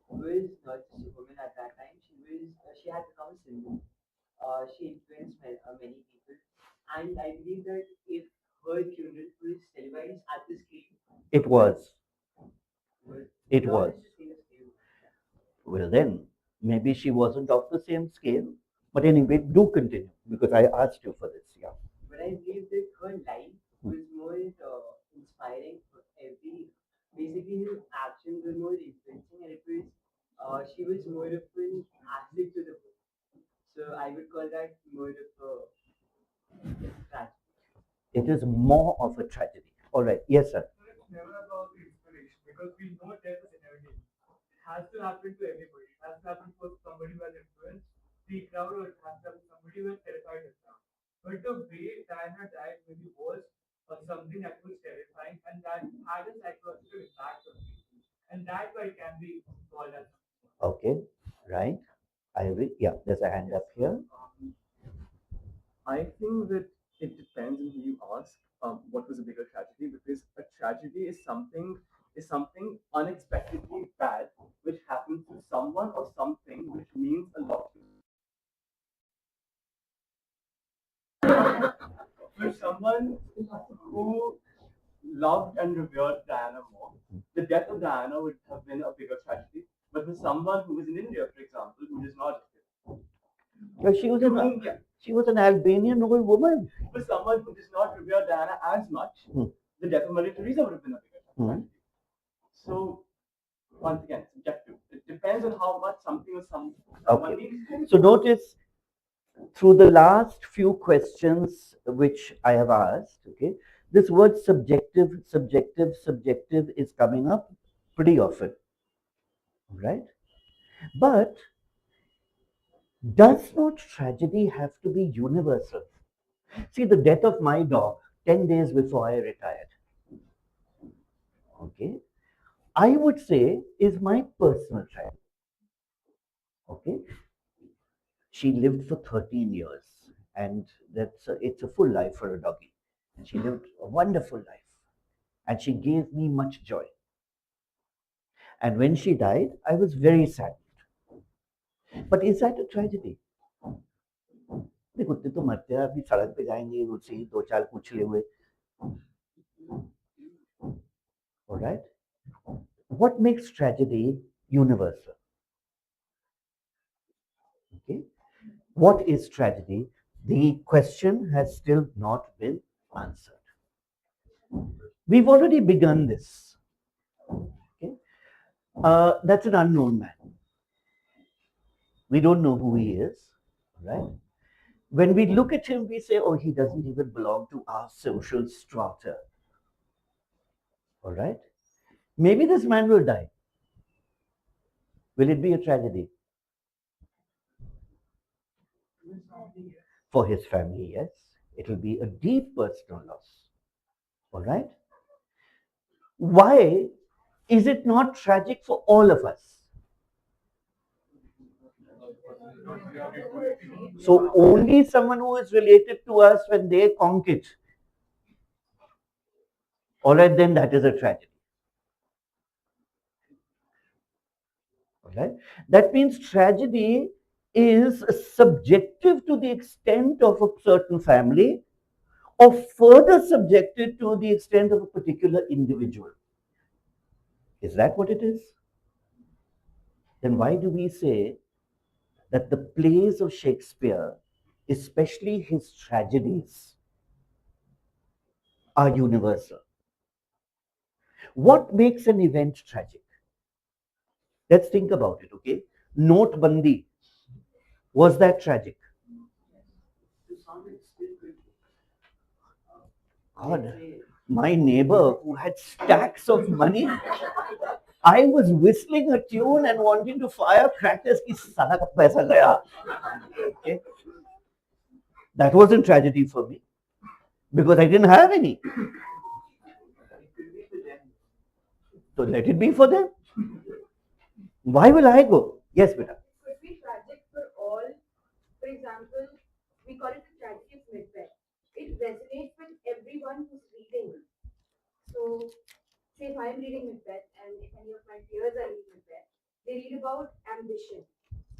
was not just a woman at that time. She had become a symbol. She influenced many people, and I believe that if her funeral was televised at the scale, It was. was It not was. at the same scale. Well, then, maybe she wasn't of the same scale. But anyway, do continue because I asked you for this. Yeah. But I believe that her life was more inspiring for every. Basically, her actions were more influencing, and it was. She was more of an asset to the book. So I would call that more of a tragedy. It is more of a tragedy. All right. Yes, sir. It's never about the inspiration because we know death is inevitable. It has to happen to everybody. It has to happen for somebody who has influenced the crowd, or it has to happen to somebody who has terrified the crowd. But the way Diana died maybe was something that was terrifying and that had a psychological impact on people. And that's why it can be called as. Okay. Right. I agree. Yeah. There's a hand up here. I think that it depends on who you ask. What was a bigger tragedy? Because a tragedy is something unexpectedly bad which happens to someone or something which means a lot to you. For someone who loved and revered Diana more, the death of Diana would have been a bigger tragedy. But for someone who was in India, for example, who does not, Well, she was an Albanian old woman. for someone who does not revere Diana as much, the death of Mother Teresa would have been a bigger tragedy. So, once again, subjective. It depends on how much something or someone Okay. means. So notice through the last few questions which I have asked, okay, this word subjective, subjective, subjective is coming up pretty often, right? But does not tragedy have to be universal? See, the death of my dog 10 days before I retired, okay, I would say is my personal tragedy. Okay, she lived for 13 years, and it's a full life for a doggy. And she lived a wonderful life, and she gave me much joy. And when she died, I was very sad. But is that a tragedy? नहीं, कुत्ते तो मरते हैं, अभी सड़क पे जाएंगे, उसे ही दो चार कुचले हुए. All right. What makes tragedy universal? Okay. What is tragedy? The question has still not been answered. We've already begun this. Okay. That's an unknown man. We don't know who he is, right? When we look at him, we say, oh, he doesn't even belong to our social strata. All right? Maybe this man will die. Will it be a tragedy? For his family, yes. It will be a deep personal loss. All right? Why is it not tragic for all of us? So only someone who is related to us when they conk it. All right, then that is a tragedy. All right? That means tragedy is subjective to the extent of a certain family, or further subjected to the extent of a particular individual. Is that what it is? Then why do we say that the plays of Shakespeare, especially his tragedies, are universal? What makes an event tragic? Let's think about it, okay? Notebandi, was that tragic? God, my neighbor who had stacks of money, I was whistling a tune and wanting to fire crackers. Ki sala ka paisa gaya. Okay. That wasn't tragedy for me because I didn't have any. So let it be for them. Why will I go? Yes, beta. Could be tragic for all. For example, we call it the tragedy of Macbeth. It resonates with everyone who's reading. So, say if I'm reading Macbeth and if any of my peers are reading Macbeth, they read about ambition.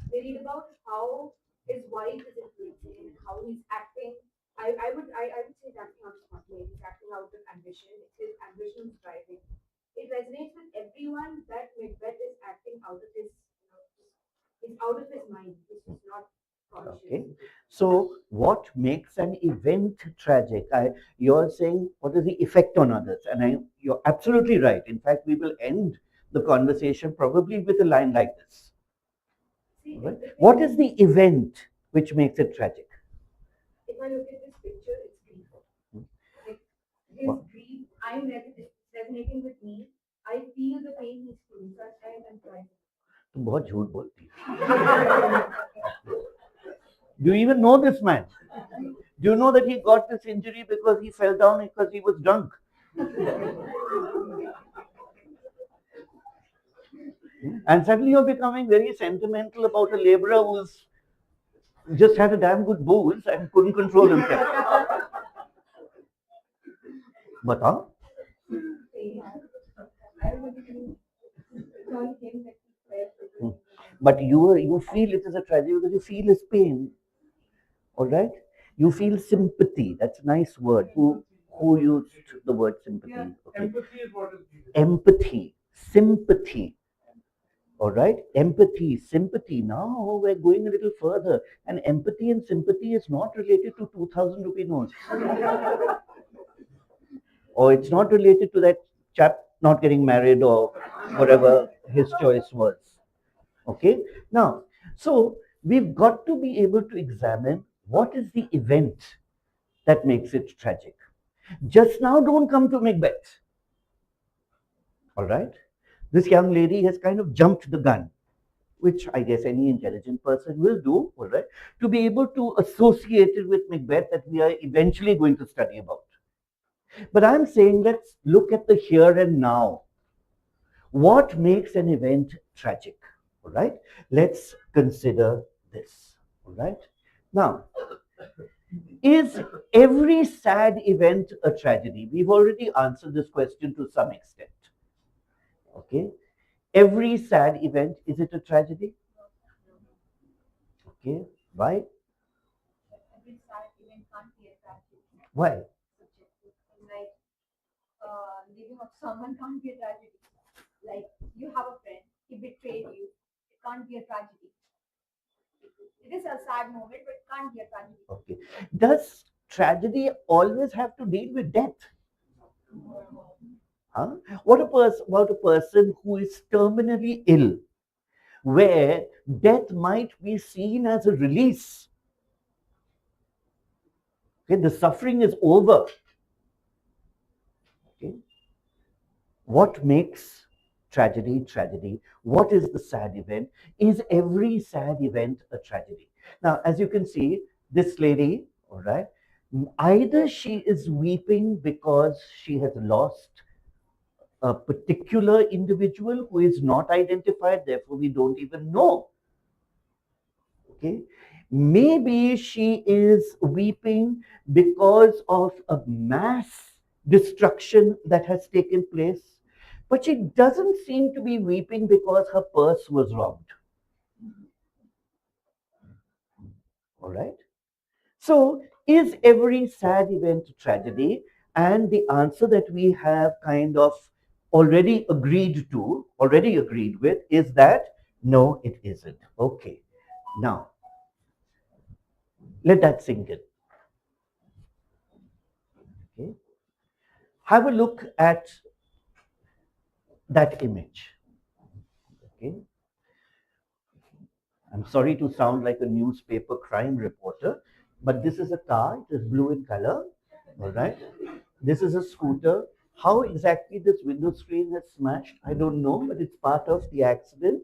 They read about how his wife is influencing him and how he's acting. I would say he's acting out of confidence, he's acting out of ambition. It's his ambition is driving. It resonates with everyone that Macbeth is acting out of his, it's out of his mind. This is not conscious. Okay. So what makes an event tragic? You're saying what is the effect on others? And you're absolutely right. In fact, we will end the conversation probably with a line like this. See, Right? What is the event which makes it tragic? if I look at this picture, it's grief. Like his What? grief, resonating with me. I feel the pain he's feeling. So I'm crying. तुम बहुत झूठ बोलती है. Do you even know this man? Do you know that he got this injury because he fell down because he was drunk? And suddenly you're becoming very sentimental about a laborer who's just had a damn good booze and couldn't control himself. Batao? But you feel it is a tragedy because you feel his pain. All right? You feel sympathy. That's a nice word. Who used the word sympathy? Yeah, Okay. empathy is what is needed. Empathy, sympathy. All right? Empathy, sympathy. Now we're going a little further. And empathy and sympathy is not related to 2,000 rupee notes. Or it's not related to that chap not getting married or whatever his choice was. Okay? Now, so we've got to be able to examine what is the event that makes it tragic. Just now, don't come to Macbeth. All right? This young lady has kind of jumped the gun, which I guess any intelligent person will do, all right, to be able to associate it with Macbeth that we are eventually going to study about. But I'm saying let's look at the here and now. What makes an event tragic? All right, let's consider this. All right, now, is every sad event a tragedy? We've already answered this question to some extent. Okay, every sad event, is it a tragedy? Okay, why? Every sad event can't be a tragedy. Why? Like leaving of someone can't be a tragedy. Like you have a friend, he betrayed you. It can't be a tragedy. It is a sad moment, but it can't be a tragedy. Okay, does tragedy always have to deal with death? Huh? What about a person who is terminally ill, where death might be seen as a release? Okay, the suffering is over. Okay, what makes tragedy tragedy? What is the sad event? Is every sad event a tragedy? Now, as you can see, this lady, all right, either she is weeping because she has lost a particular individual who is not identified, therefore we don't even know. Okay, maybe she is weeping because of a mass destruction that has taken place, but she doesn't seem to be weeping because her purse was robbed. All right, so is every sad event a tragedy? And the answer that we have kind of already agreed with is that no, it isn't. Okay, now let that sink in. Okay, have a look at that image. Okay, I'm sorry to sound like a newspaper crime reporter, but this is a car. It is blue in color. All right, this is a scooter. How exactly this window screen has smashed, I don't know, but it's part of the accident.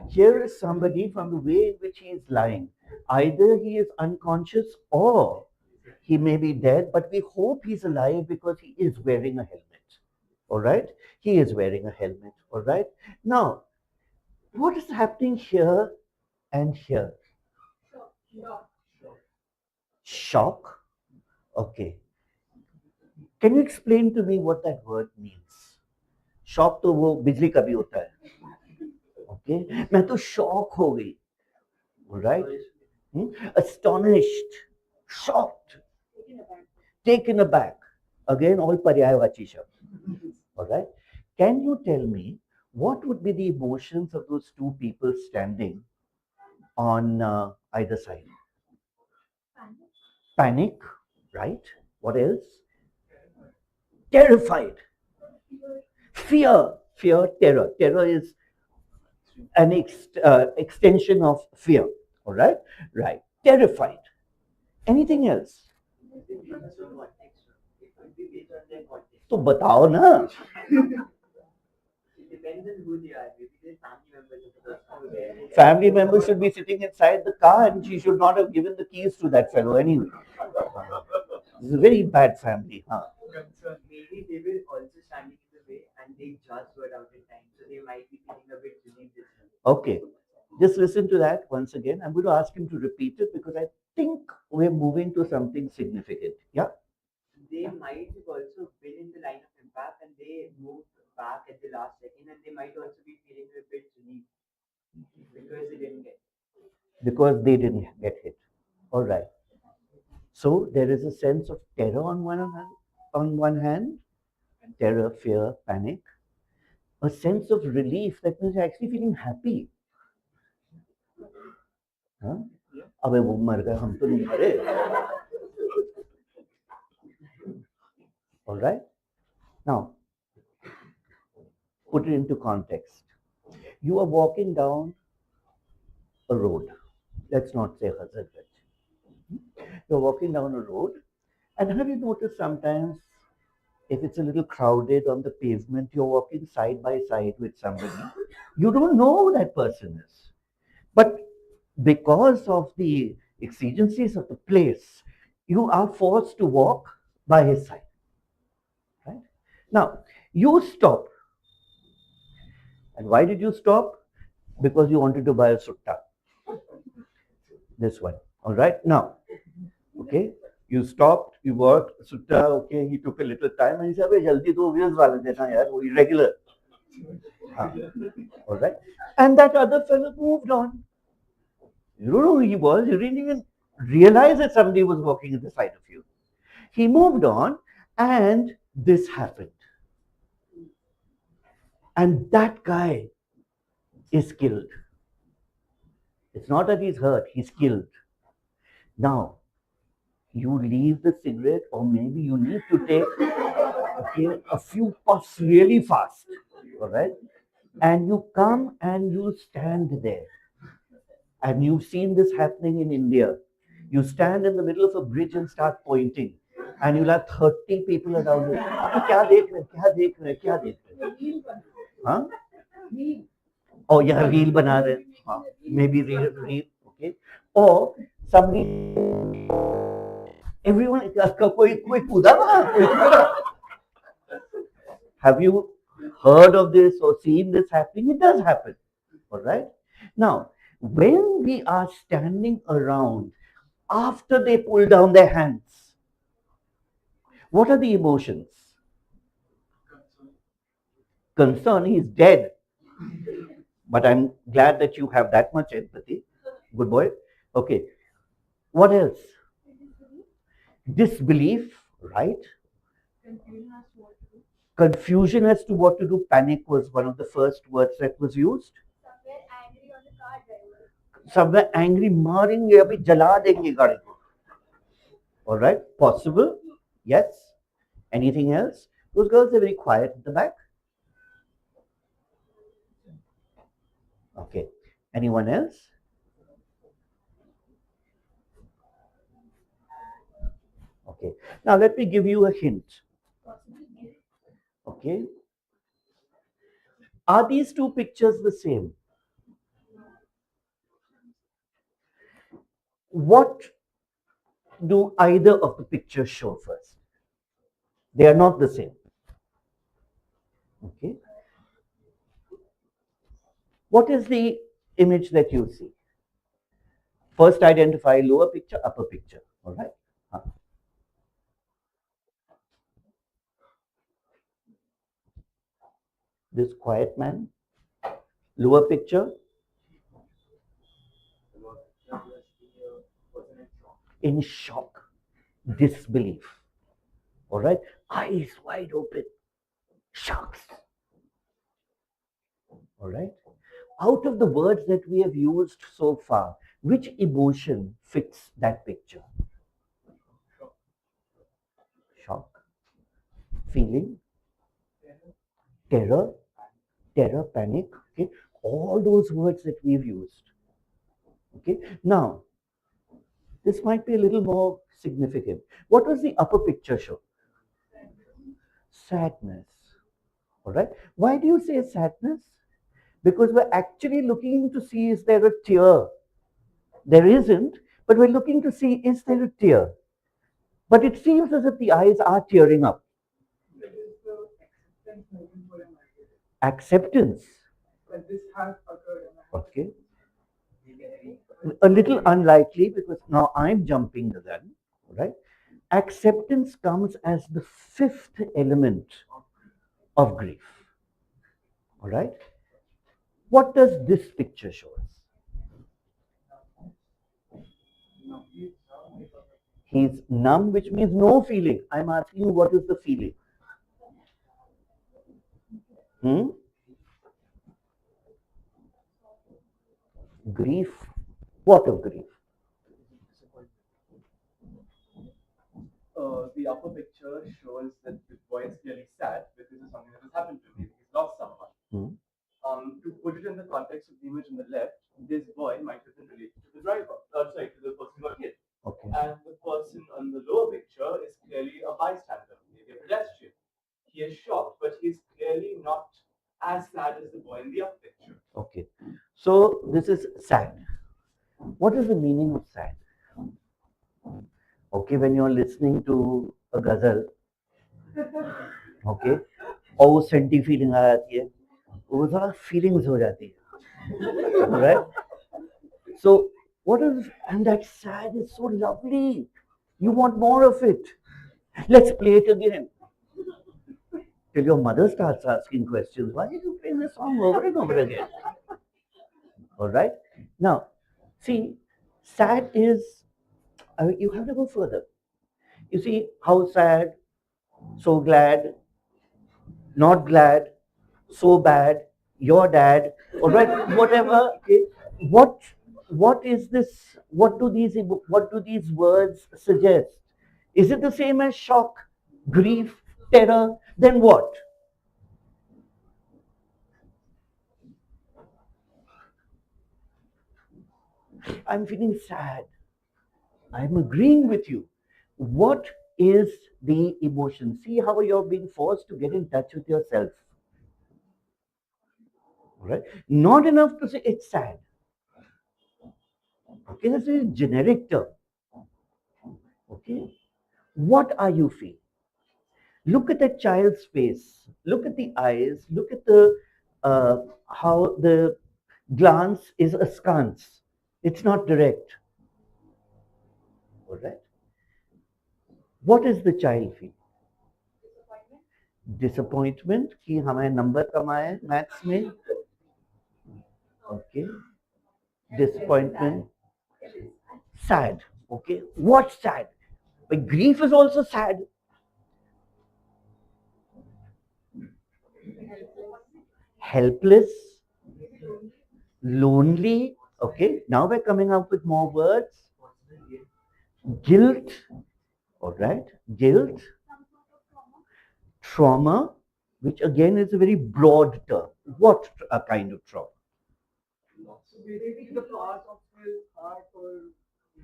Here is somebody, from the way in which he is lying. Either he is unconscious or he may be dead, but we hope he's alive because he is wearing a helmet. All right? He is wearing a helmet. All right? Now, what is happening here and here? Shock? Okay. Can you explain to me what that word means? Shock तो वो बिजली का भी होता है okay मैं तो shock हो गई right astonished shocked taken aback again all पर्यायवाची शब्द all right can you tell me what would be the emotions of those two people standing on either side panic right what else terrified fear terror is an extension of fear all right terrified anything else तो बताओ ना family members should be sitting inside the car and she should not have given the keys to that fellow anyway this is a very bad family huh Maybe they will also standing in the way and they just got out in time, so they might be feeling a bit relieved as well. okay just listen to that once again I'm going to ask him to repeat it because I think we're moving to something significant yeah They might have also been in the line of impact and they moved back at the last second and they might also be feeling a bit relieved because they didn't get hit. All right. So there is a sense of terror on one hand, terror, fear, panic. A sense of relief that means you're actually feeling happy. Huh? अबे वो मर गए हम तो नहीं मरे. All right. Now, put it into context. You are walking down a road. Let's not say Hazrat. You're walking down a road, and have you noticed sometimes if it's a little crowded on the pavement, you're walking side by side with somebody, you don't know who that person is. But because of the exigencies of the place, you are forced to walk by his side. Right? Now, you stop. And why did you stop? Because you wanted to buy a sutta. This one. All right? Now, okay, you stopped, you worked, sutta, okay, he took a little time and he said, jaldi do wheels wala dena yaar, wo irregular. All right? And that other fellow moved on. You don't know who he was, you didn't even realize that somebody was walking at the side of you. He moved on and this happened. And that guy is killed. It's not that he's hurt, he's killed. Now, you leave the cigarette, or maybe you need to take a few puffs really fast, all right? And you come and you stand there. And you've seen this happening in India. You stand in the middle of a bridge and start pointing. And you'll have 30 people around you. क्या देख रहे, क्या देख रहे, क्या देख रहे? Huh? Oh, yeah, reel बना रहे. Maybe reel, okay? Or somebody, everyone, कोई कूदा वहाँ? Have you heard of this or seen this happening? It does happen. All right? Now, when we are standing around after they pull down their hands, what are the emotions? Concern, he's dead. But I'm glad that you have that much empathy. Good boy. Okay. What else? Disbelief, right? Confusion as to what to do. Panic was one of the first words that was used. Somewhere angry, मारेंगे अभी जला देंगे गाड़ी को. All right, possible. Yes. Anything else? Those girls are very quiet at the back. Okay. Anyone else? Okay. Now let me give you a hint. Okay. Are these two pictures the same? What do either of the pictures show first? They are not the same. Okay. What is the image that you see? First identify lower picture, upper picture. All right. This quiet man, lower picture, in shock, disbelief. All right. Eyes wide open, shocks. All right. Out of the words that we have used so far, which emotion fits that picture? Shock, feeling, terror, panic. Okay, all those words that we've used. Okay, now this might be a little more significant. What was the upper picture show? Sadness. All right. Why do you say sadness? Because we're actually looking to see, is there a tear? There isn't, but we're looking to see, is there a tear? But it seems as if the eyes are tearing up. Acceptance. But this has occurred. Okay. A little unlikely because now I'm jumping the gun, right? Acceptance comes as the fifth element of grief. All right. What does this picture show us? He's numb, which means no feeling. I'm asking you, what is the feeling? Grief. What of grief? The upper picture shows that the boy is clearly sad because of something that has happened to him. He's lost someone. To put it in the context of the image on the left, this boy might have been related to the driver. To the person who got hit. Okay. And the person on the lower picture is clearly a bystander, maybe a pedestrian. He is shocked, but he's clearly not as sad as the boy in the upper picture. Okay. So this is sad. What is the meaning of sad? Okay, when you're listening to a ghazal, okay, और वो senti feeling आ जाती है, वो थोड़ा feelings हो जाती है, right? So what is, and that sad is so lovely. You want more of it. Let's play it again. Till your mother starts asking questions. Why are you playing this song over and over again? All right. Now, see, sad is, you have to go further. You see how sad, so glad, not glad, so bad, your dad, all right, whatever. Okay. What is this? What do these words suggest? Is it the same as shock, grief, terror? Then what? I'm feeling sad. I'm agreeing with you. What is the emotion? See how you're being forced to get in touch with yourself. Right? Not enough to say it's sad. Okay, that's a generic term. Okay. What are you feeling? Look at the child's face. Look at the eyes. Look at the how the glance is askance. It's not direct. All right. What is the child feel? Disappointment कि हमारे number कम आए maths में. Okay. Disappointment. Sad. Okay. What's sad? But grief is also sad. Helpless. Lonely. Okay. Now we're coming up with more words. Guilt. All right. Guilt. Trauma, which again is a very broad term. What a kind of trauma? So basically, the part of his heart or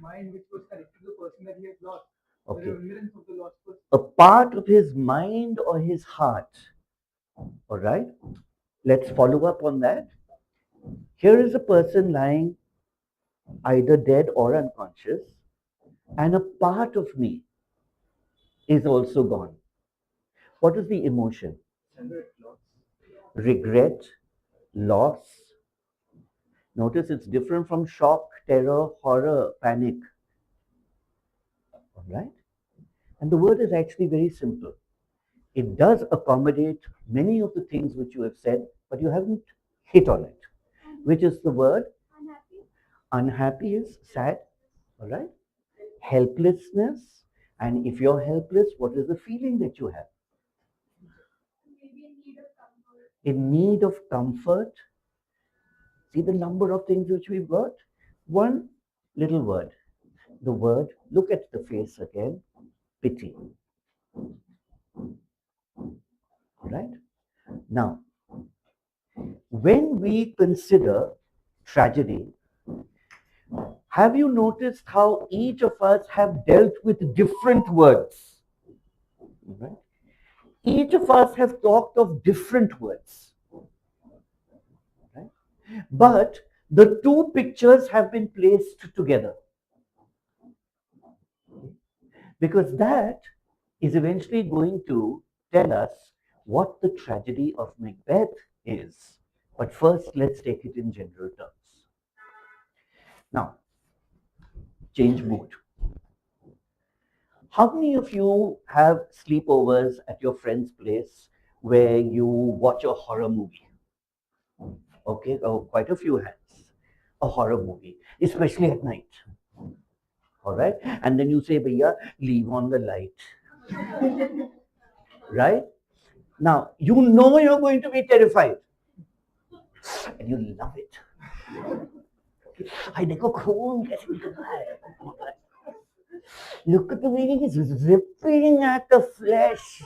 mind which was connected to the person that he has lost. Okay. The remembrance of the lost person. A part of his mind or his heart All right? Let's follow up on that. Here is a person lying either dead or unconscious, and a part of me is also gone. What is the emotion? Regret, loss. Notice it's different from shock, terror, horror, panic. All right? And the word is actually very simple. It does accommodate many of the things which you have said, but you haven't hit on it. Which is the word? Unhappy. Unhappy is sad. All right? Helplessness. And if you're helpless, what is the feeling that you have? Maybe in need of comfort. In need of comfort. See the number of things which we've got? One little word. The word, look at the face again, pity. Right? Now, when we consider tragedy, have you noticed how each of us have dealt with different words? Right? Each of us have talked of different words. Right? But the two pictures have been placed together. Because that is eventually going to tell us what the tragedy of Macbeth is. But first, let's take it in general terms. Now, change mood. How many of you have sleepovers at your friend's place where you watch a horror movie? Okay, oh, quite a few hands. A horror movie, especially at night. All right, and then you say, "Bhaiya, leave on the light." Right? Now, you know you're going to be terrified. And you love it. I देखो खून कैसे निकल रहा है. Look at the way he's ripping at the flesh.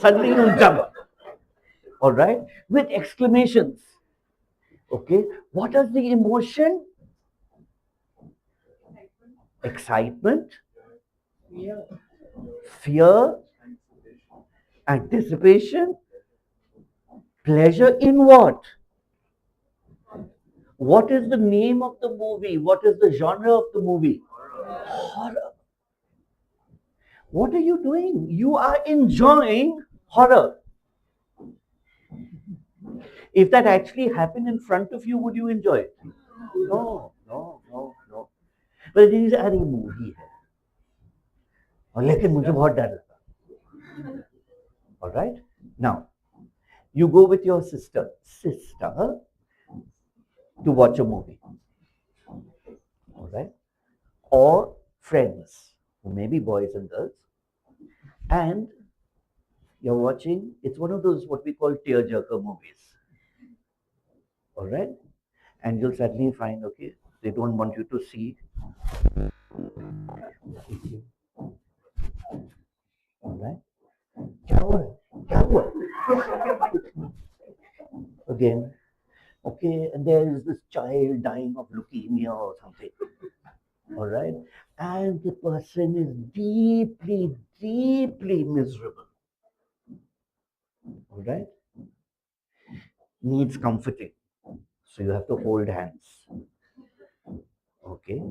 Suddenly you jump. All right? With exclamations. Okay? What is the emotion? Excitement. Fear. Anticipation. Pleasure in what? What is the name of the movie? What is the genre of the movie? Horror. What are you doing? You are enjoying horror. If that actually happened in front of you, would you enjoy it? No. But it is a movie है. और लेकिन मुझे बहुत डर लगा. All right? Now, you go with your sister to watch a movie. All right? Or friends, who may be boys and girls, and you're watching, it's one of those what we call tearjerker movies. All right? And you'll suddenly find, okay, they don't want you to see. All right? Again, okay, and there is this child dying of leukemia or something. All right? And the person is deeply, deeply miserable. All right? Needs comforting. So you have to hold hands. Okay?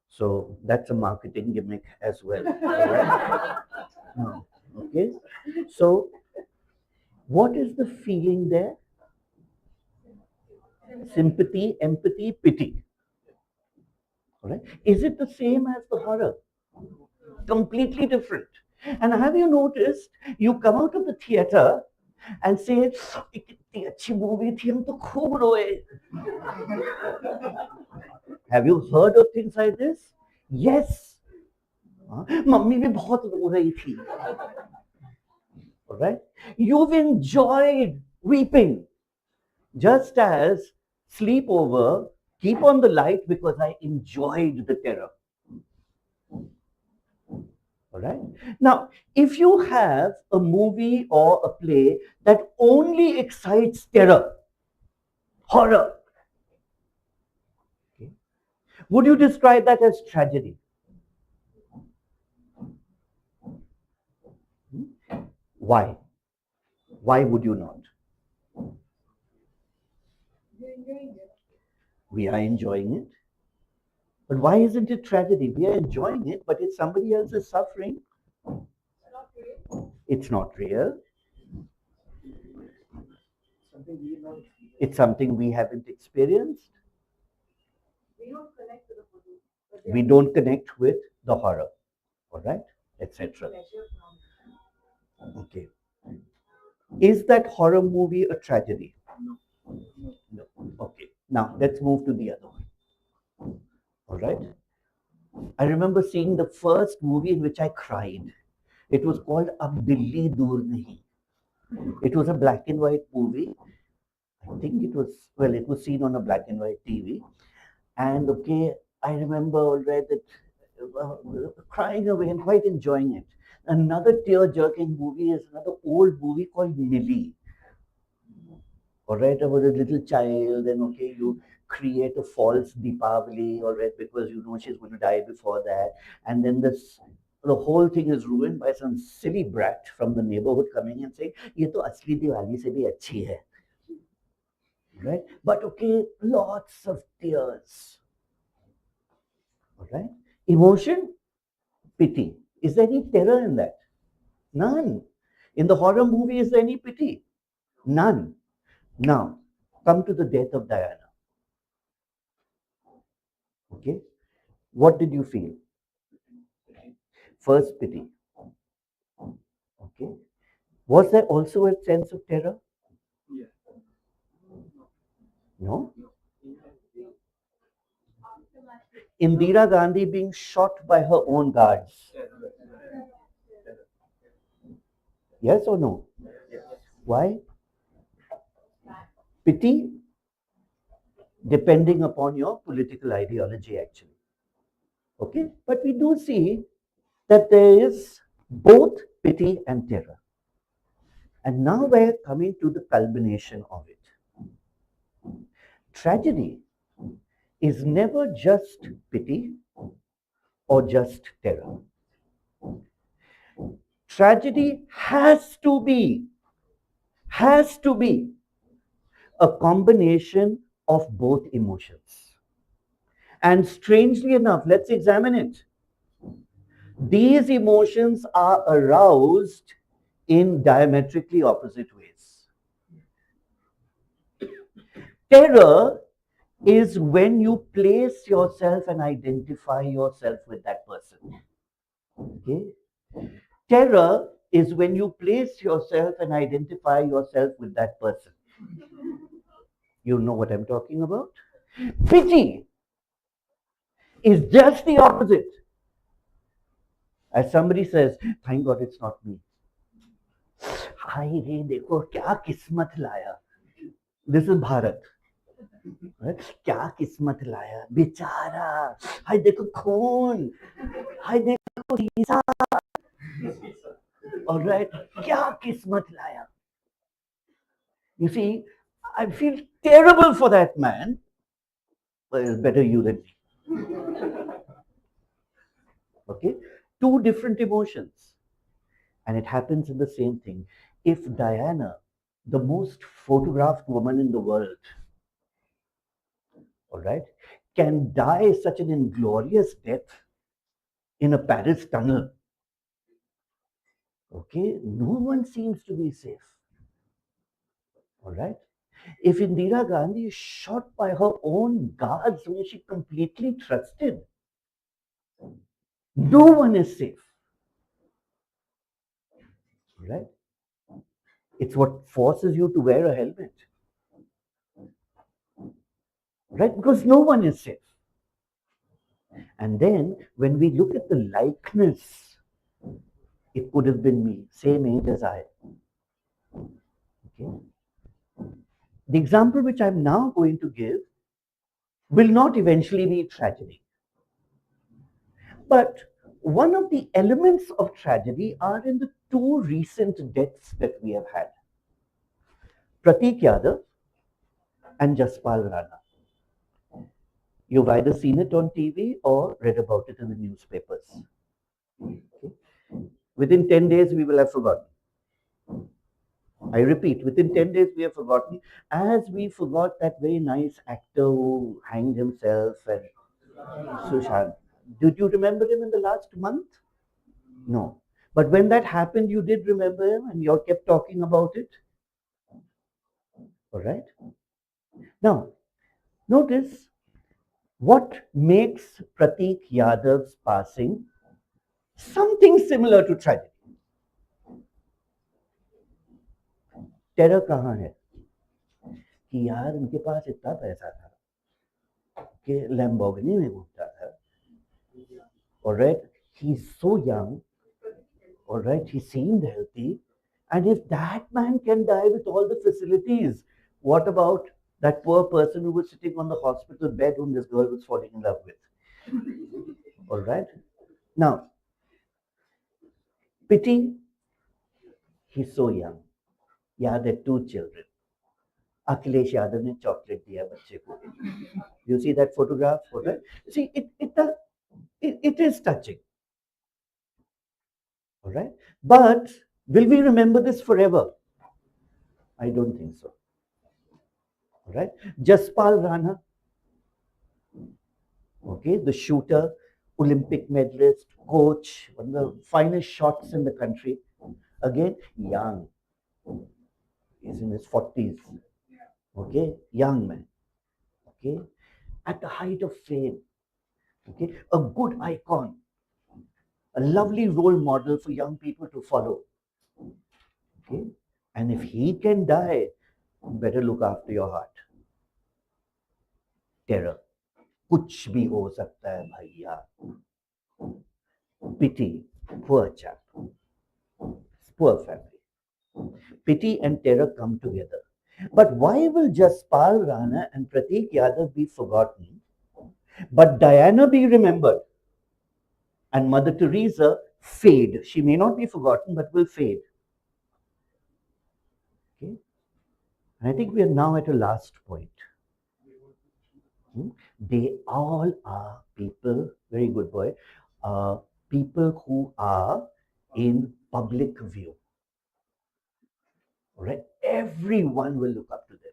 So that's a marketing gimmick as well. All right? Okay? So what is the feeling there? Sympathy, empathy, pity. All right? Is it the same as the horror? Completely different. And have you noticed, you come out of the theater and say, "Kitni achhi movie thi, hum to khoob roye." Have you heard of things like this? Yes. Mummy bhi bahut ro rahi thi. All right? You've enjoyed weeping. Just as sleepover, keep on the light because I enjoyed the terror. All right? Now, if you have a movie or a play that only excites terror, horror, okay, would you describe that as tragedy? Why? Why would you not? You're enjoying it. We are enjoying it. But why isn't it tragedy? We are enjoying it, but if somebody else is suffering, It's not real. it's not real. Something we know. It's something we haven't experienced. We don't connect to the photo. But We don't connect with the horror, all right, etc. pleasure from Okay. Is that horror movie a tragedy? No. Okay. Now let's move to the other one. All right. I remember seeing the first movie in which I cried. It was called Ab Dilli Dur Nahi. It was a black and white movie. I think it was, well, it was seen on a black and white TV. And okay, I remember already that crying away and quite enjoying it. Another tear-jerking movie is another old movie called Millie. All right, I was a little child, and okay, you create a false Deepavali, all right, because you know she's going to die before that, and then the whole thing is ruined by some silly brat from the neighborhood coming and saying, "ये तो असली दिवाली से भी अच्छी है," right? But okay, lots of tears. All right, emotion, pity. Is there any terror in that? None. In the horror movie, is there any pity? None. Now, come to the death of Diana. Okay, what did you feel? First, pity. Okay, was there also a sense of terror? Yeah. No. Indira Gandhi being shot by her own guards. Yes or no? Why? Pity, depending upon your political ideology, actually. Okay, but we do see that there is both pity and terror. And now we're coming to the culmination of it. Tragedy is never just pity or just terror. Tragedy has to be a combination of both emotions. And strangely enough, let's examine it. These emotions are aroused in diametrically opposite ways. Terror is when you place yourself and identify yourself with that person. Okay? Terror is when you place yourself and identify yourself with that person. You know what I'm talking about? Pity is just the opposite. As somebody says, thank God it's not me. हाय रे देखो क्या किस्मत लाया. This is Bharat. Right? क्या किस्मत लाया बेचारा. हाय देखो खून. हाय देखो शीशा. All right. क्या किस्मत लाया. You see, I feel terrible for that man. But it's better you than me. Okay? Two different emotions. And it happens in the same thing. If Diana, the most photographed woman in the world, all right, can die such an inglorious death in a Paris tunnel, okay, no one seems to be safe. All right? If Indira Gandhi is shot by her own guards whom she completely trusted, no one is safe. Right? It's what forces you to wear a helmet. Right? Because no one is safe. And then when we look at the likeness, it could have been me, same age as I. Okay? The example which I'm now going to give will not eventually be tragedy. But one of the elements of tragedy are in the two recent deaths that we have had. Pratik Yadav and Jaspal Rana. You've either seen it on TV or read about it in the newspapers. Okay. Within 10 days, we will have forgotten. I repeat, within 10 days we have forgotten, as we forgot that very nice actor who hanged himself and Sushant. Did you remember him in the last month? No. But when that happened, you did remember him and you all kept talking about it. All right. Now, notice what makes Pratik Yadav's passing something similar to tragedy. Terror कहाँ है कि यार उनके पास इतना पैसा था कि Lamborghini में घूमता था. All right, he's so young. All right, he seemed healthy. And if that man can die with all the facilities, what about that poor person who was sitting on the hospital bed whom this girl was falling in love with? All right. Now, pity, he's so young. Yeah, they're two children. Akhilesh Yadav ne chocolate diya bachche ko. You see that photograph? Right? See, it is touching. All right. But will we remember this forever? I don't think so. All right. Jaspal Rana, okay, the shooter, Olympic medalist, coach, one of the finest shots in the country. Again, young. He's in his 40s. Okay, young man. Okay, at the height of fame. Okay, a good icon, a lovely role model for young people to follow. Okay, and if he can die, better look after your heart. Terror. कुछ भी हो सकता है भैया. Pity, poor chap, poor family. Pity and terror come together. But why will Jaspal Rana and Pratik Yadav be forgotten, but Diana be remembered, and Mother Teresa fade? She may not be forgotten, but will fade. Okay, and I think we are now at a last point. They all are people, very good boy, people who are in public view. All right, everyone will look up to them.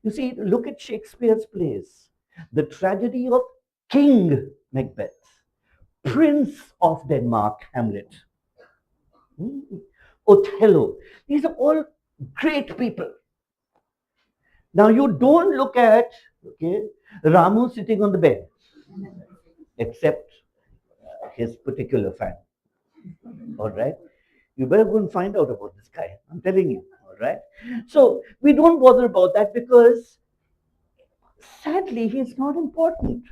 You see, look at Shakespeare's plays. The tragedy of King Macbeth, Prince of Denmark, Hamlet, Othello. These are all great people. Now you don't look at, okay, Ramu sitting on the bed, except his particular fan. All right, you better go and find out about this guy. I'm telling you. All right, so we don't bother about that because sadly he's not important.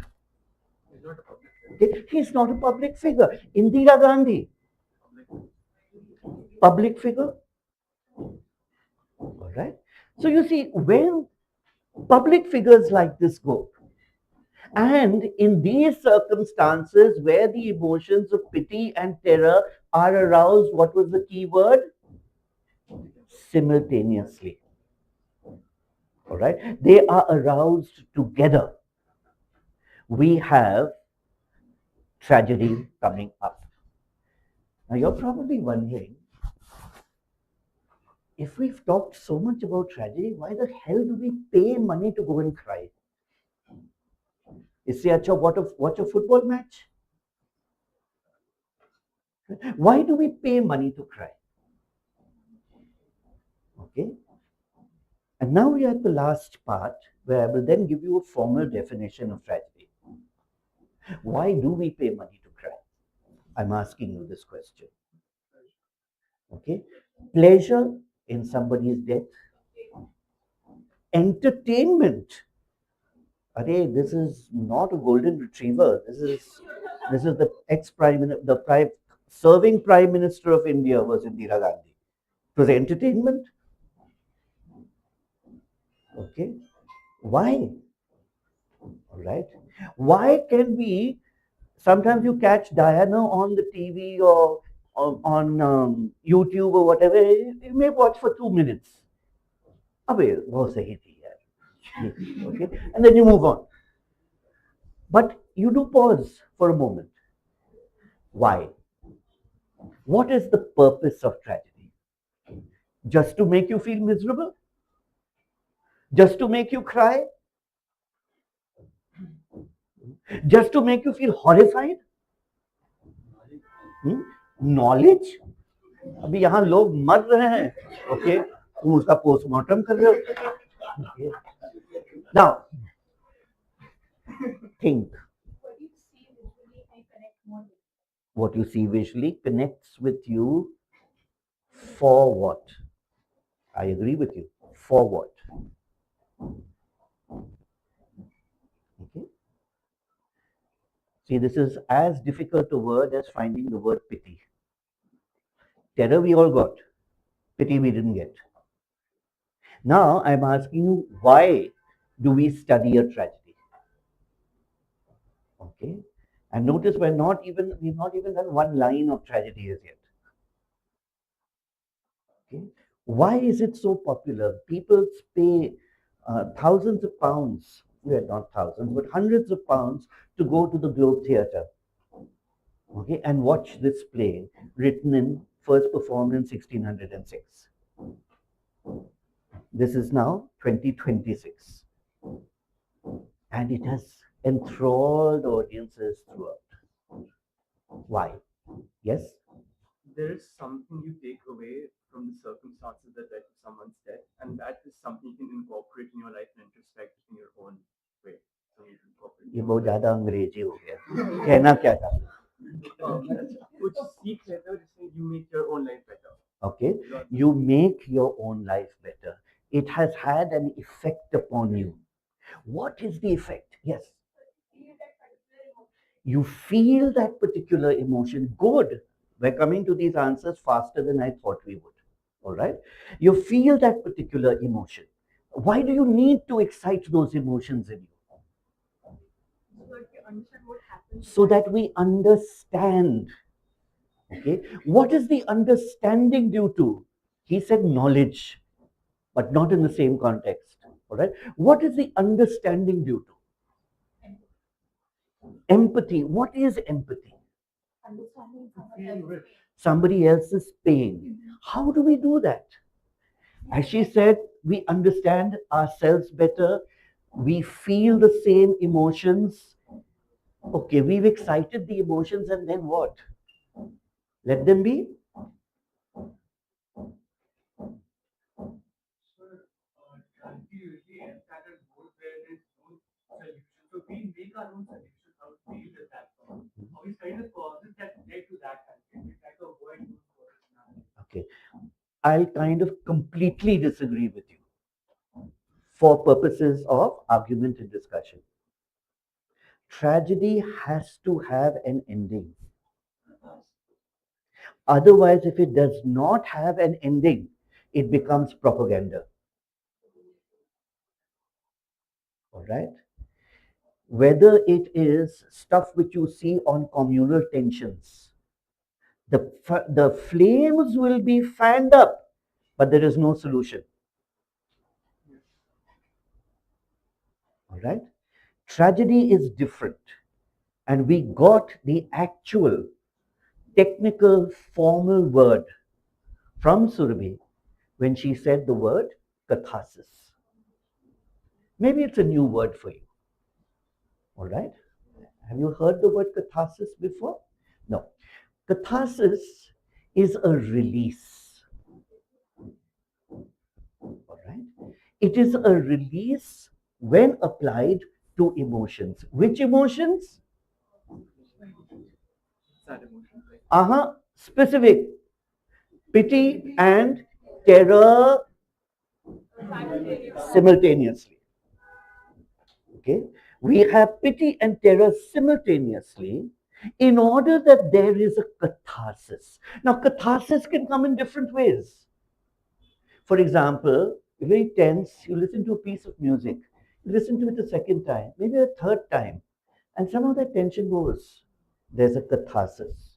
Okay? He's not a public figure. Indira Gandhi, public figure. All right. So you see, when public figures like this go, and in these circumstances where the emotions of pity and terror are aroused, what was the key word? Simultaneously. All right. They are aroused together. We have tragedy coming up. Now you're probably wondering, if we've talked so much about tragedy, why the hell do we pay money to go and cry? Is it watch a football match? Why do we pay money to cry? Okay. And now we are at the last part where I will then give you a formal definition of tragedy. Why do we pay money to cry? I'm asking you this question. Okay. Pleasure in somebody's death. Entertainment. Arey, this is not a golden retriever. This is the serving Prime Minister of India was Indira Gandhi. It was entertainment. Okay. Why? All right. Why can we? Sometimes you catch Diana on the TV or on YouTube or whatever. You may watch for 2 minutes. Abey, wo sahi thi yaar. Okay, and then you move on. But you do pause for a moment. Why? What is the purpose of tragedy? Just to make you feel miserable? Just to make you cry? Just to make you feel horrified? Knowledge? अभी यहाँ लोग मर रहे हैं, okay? तुम उसका postmortem कर रहे हो? Now, think. What you see visually connects with you for what? I agree with you. For what? Okay. See, this is as difficult a word as finding the word pity. Terror we all got. Pity we didn't get. Now I'm asking you, why do we study a tragedy? Okay. And notice we've not even done one line of tragedy as yet. Okay. Why is it so popular? People pay thousands of pounds, well, not thousands, but hundreds of pounds to go to the Globe Theatre, okay, and watch this play written in, first performed in 1606. This is now 2026. And it has enthralled audiences throughout. Why? Yes? There is something you take away from the circumstances that led to someone's death, and that is something you can incorporate in your life and introspect in your own way. So you can incorporate. ये बहुत ज़्यादा अंग्रेजी हो गया, कहना क्या था? कुछ सीख लेते हो जिससे you make your own life better. Okay, you make your own life better. It has had an effect upon you. What is the effect? Yes. You feel that particular emotion. Good. We're coming to these answers faster than I thought we would. All right. You feel that particular emotion. Why do you need to excite those emotions in you? So that we understand. Okay. What is the understanding due to? He said knowledge, but not in the same context. All right. What is the understanding due to? Empathy. What is empathy? Somebody else's pain. How do we do that? As she said, we understand ourselves better. We feel the same emotions. Okay, we've excited the emotions, and then what? Let them be. So we make our own solutions how to deal with that problem. How we study the causes that led to that conflict. We try to avoid those causes now. Okay, I'll kind of completely disagree with you for purposes of argument and discussion. Tragedy has to have an ending. Otherwise, if it does not have an ending, it becomes propaganda. All right? Whether it is stuff which you see on communal tensions, the flames will be fanned up, but there is no solution. All right? Tragedy is different. And we got the actual technical formal word from Surabhi when she said the word catharsis. Maybe it's a new word for you. All right? Have you heard the word catharsis before? No. Catharsis is a release. All right? It is a release when applied to emotions. Which emotions? Sad emotions. Specific. Pity and terror simultaneously. Okay? We have pity and terror simultaneously in order that there is a catharsis. Now, catharsis can come in different ways. For example, you're very tense, you listen to a piece of music, you listen to it a second time, maybe a third time, and somehow that tension goes. There's a catharsis.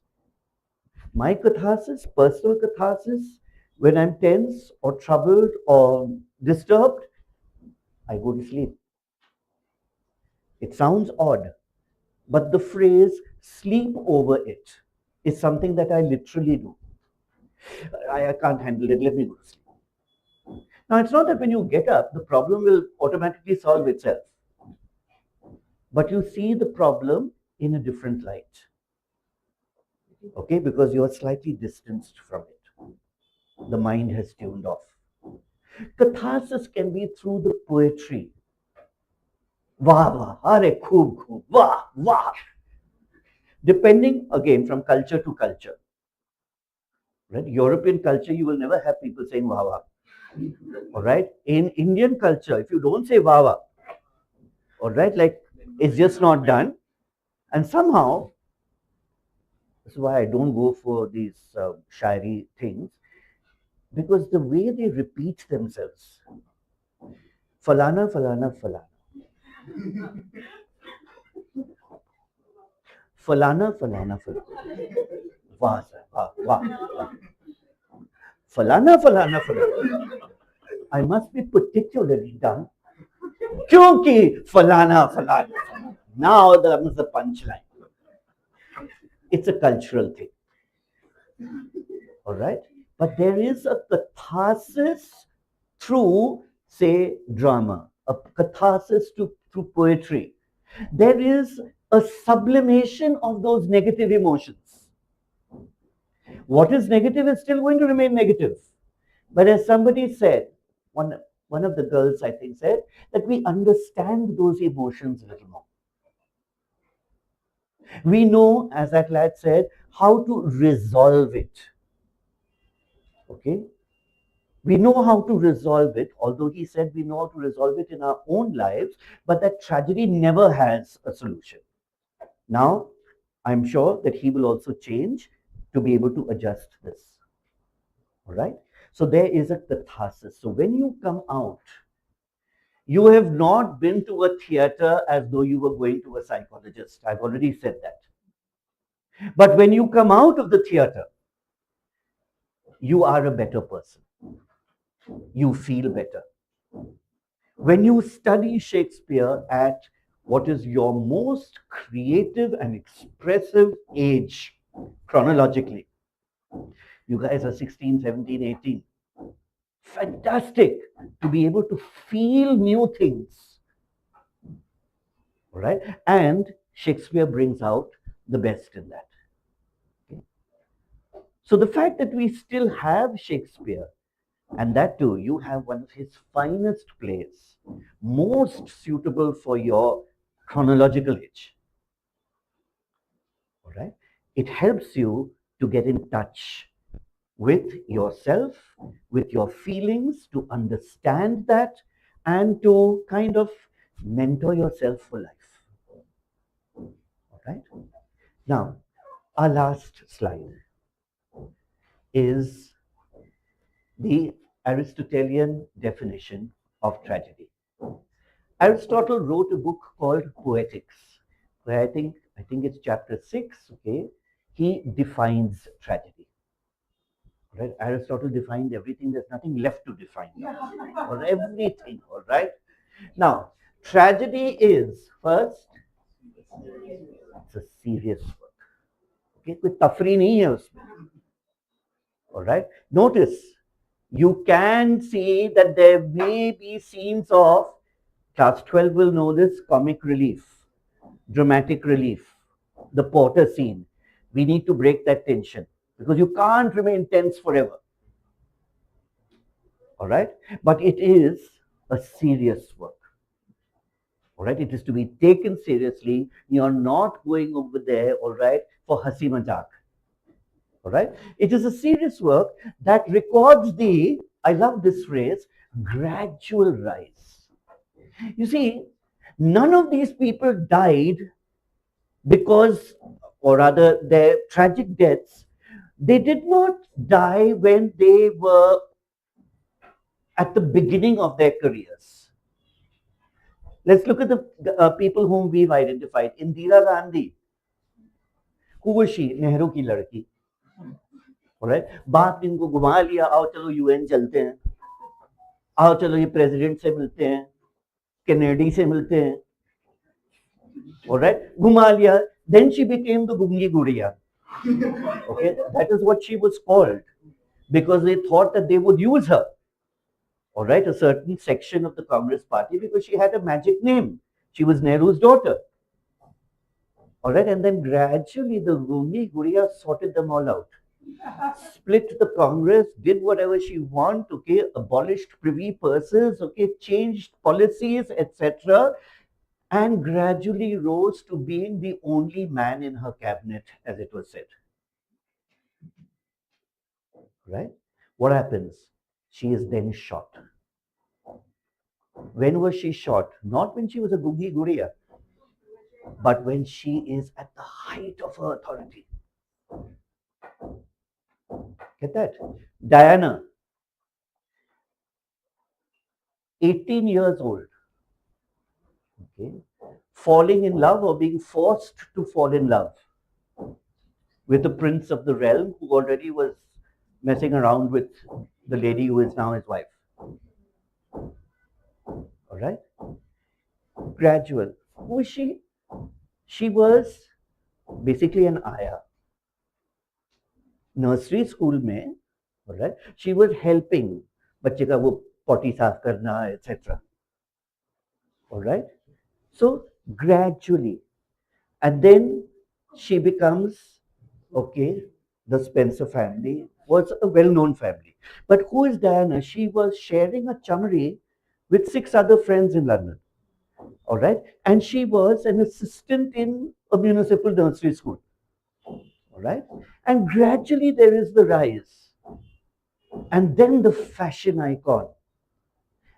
My catharsis, personal catharsis, when I'm tense or troubled or disturbed, I go to sleep. It sounds odd, but the phrase sleep over it is something that I literally do. I can't handle it, let me go to sleep. Now, it's not that when you get up, the problem will automatically solve itself. But you see the problem in a different light. Okay, because you're slightly distanced from it. The mind has tuned off. Catharsis can be through the poetry. Wah, wah, are khoob, khoob, wah, wah. Depending, again, from culture to culture. Right? European culture, you will never have people saying wah, wah. All right? In Indian culture, if you don't say wah, wah, all right, like, it's just not done. And somehow, this is why I don't go for these shairi things, because the way they repeat themselves, falana, falana, falana. Falana, falana, falana. Wah, wah, wah, wah. Falana, falana, falana. I must be particularly dumb. Kyunki falana, falana. Now that was the punchline. It's a cultural thing. All right? But there is a catharsis through, say, drama, a catharsis through poetry. There is a sublimation of those negative emotions. What is negative is still going to remain negative. But as somebody said, one of the girls, I think, said that we understand those emotions a little more. We know, as that lad said, how to resolve it. Okay? We know how to resolve it, although he said we know how to resolve it in our own lives, but that tragedy never has a solution. Now, I'm sure that he will also change to be able to adjust this. All right? So there is a catharsis. So when you come out, you have not been to a theater as though you were going to a psychologist. I've already said that. But when you come out of the theater, you are a better person. You feel better. When you study Shakespeare at what is your most creative and expressive age, chronologically, you guys are 16, 17, 18. Fantastic to be able to feel new things. All right? And Shakespeare brings out the best in that. Okay? So the fact that we still have Shakespeare, and that too, you have one of his finest plays, most suitable for your chronological age. All right? It helps you to get in touch with yourself, with your feelings, to understand that, and to kind of mentor yourself for life. All right? Now, our last slide is the Aristotelian definition of tragedy. Aristotle wrote a book called Poetics, where I think it's chapter 6, okay, he defines tragedy. Right? Aristotle defined everything, there's nothing left to define now, or everything, all right? Now, tragedy is, first, it's a serious work. Okay, कोई तफरी नहीं है उसमें. All right? Notice, you can see that there may be scenes of, class 12 will know this, comic relief, dramatic relief, the Porter scene. We need to break that tension because you can't remain tense forever. All right? But it is a serious work. All right? It is to be taken seriously. You're not going over there, all right, for hasi majak. All right? It is a serious work that records the, I love this phrase, gradual rise. You see, none of these people died because, or rather, their tragic deaths, they did not die when they were at the beginning of their careers. Let's look at the people whom we've identified. Indira Gandhi. Who was she? Nehru ki ladki. All right? बात इनको घुमा लिया, आओ चलो UN चलते हैं, आओ चलो ये प्रेसिडेंट से मिलते हैं, कैनेडी से मिलते हैं. All right? घुमा लिया. Then she became the Gungi Guriya. Okay? That is what she was called because they thought that they would use her. all right, a certain section of the Congress party because she had a magic name. She was Nehru's daughter. All right, and then gradually the Gungi Guriya sorted them all out. Split the Congress, did whatever she wanted, okay, abolished privy purses, okay, changed policies, etc., and gradually rose to being the only man in her cabinet, as it was said. Right? What happens? She is then shot. When was she shot? Not when she was a Gungi Guriya, but when she is at the height of her authority. Get that? Diana, 18 years old, okay, falling in love or being forced to fall in love with the prince of the realm who already was messing around with the lady who is now his wife. All right? Gradual. Who is she? She was basically an ayah. Nursery school में, all right? She was helping बच्चे का वो potty साफ करना, etc. All right? So gradually, and then she becomes, okay, the Spencer family was a well-known family. But who is Diana? She was sharing a chummery with 6 other friends in London. All right? And she was an assistant in a municipal nursery school. All right? And gradually there is the rise. And then the fashion icon.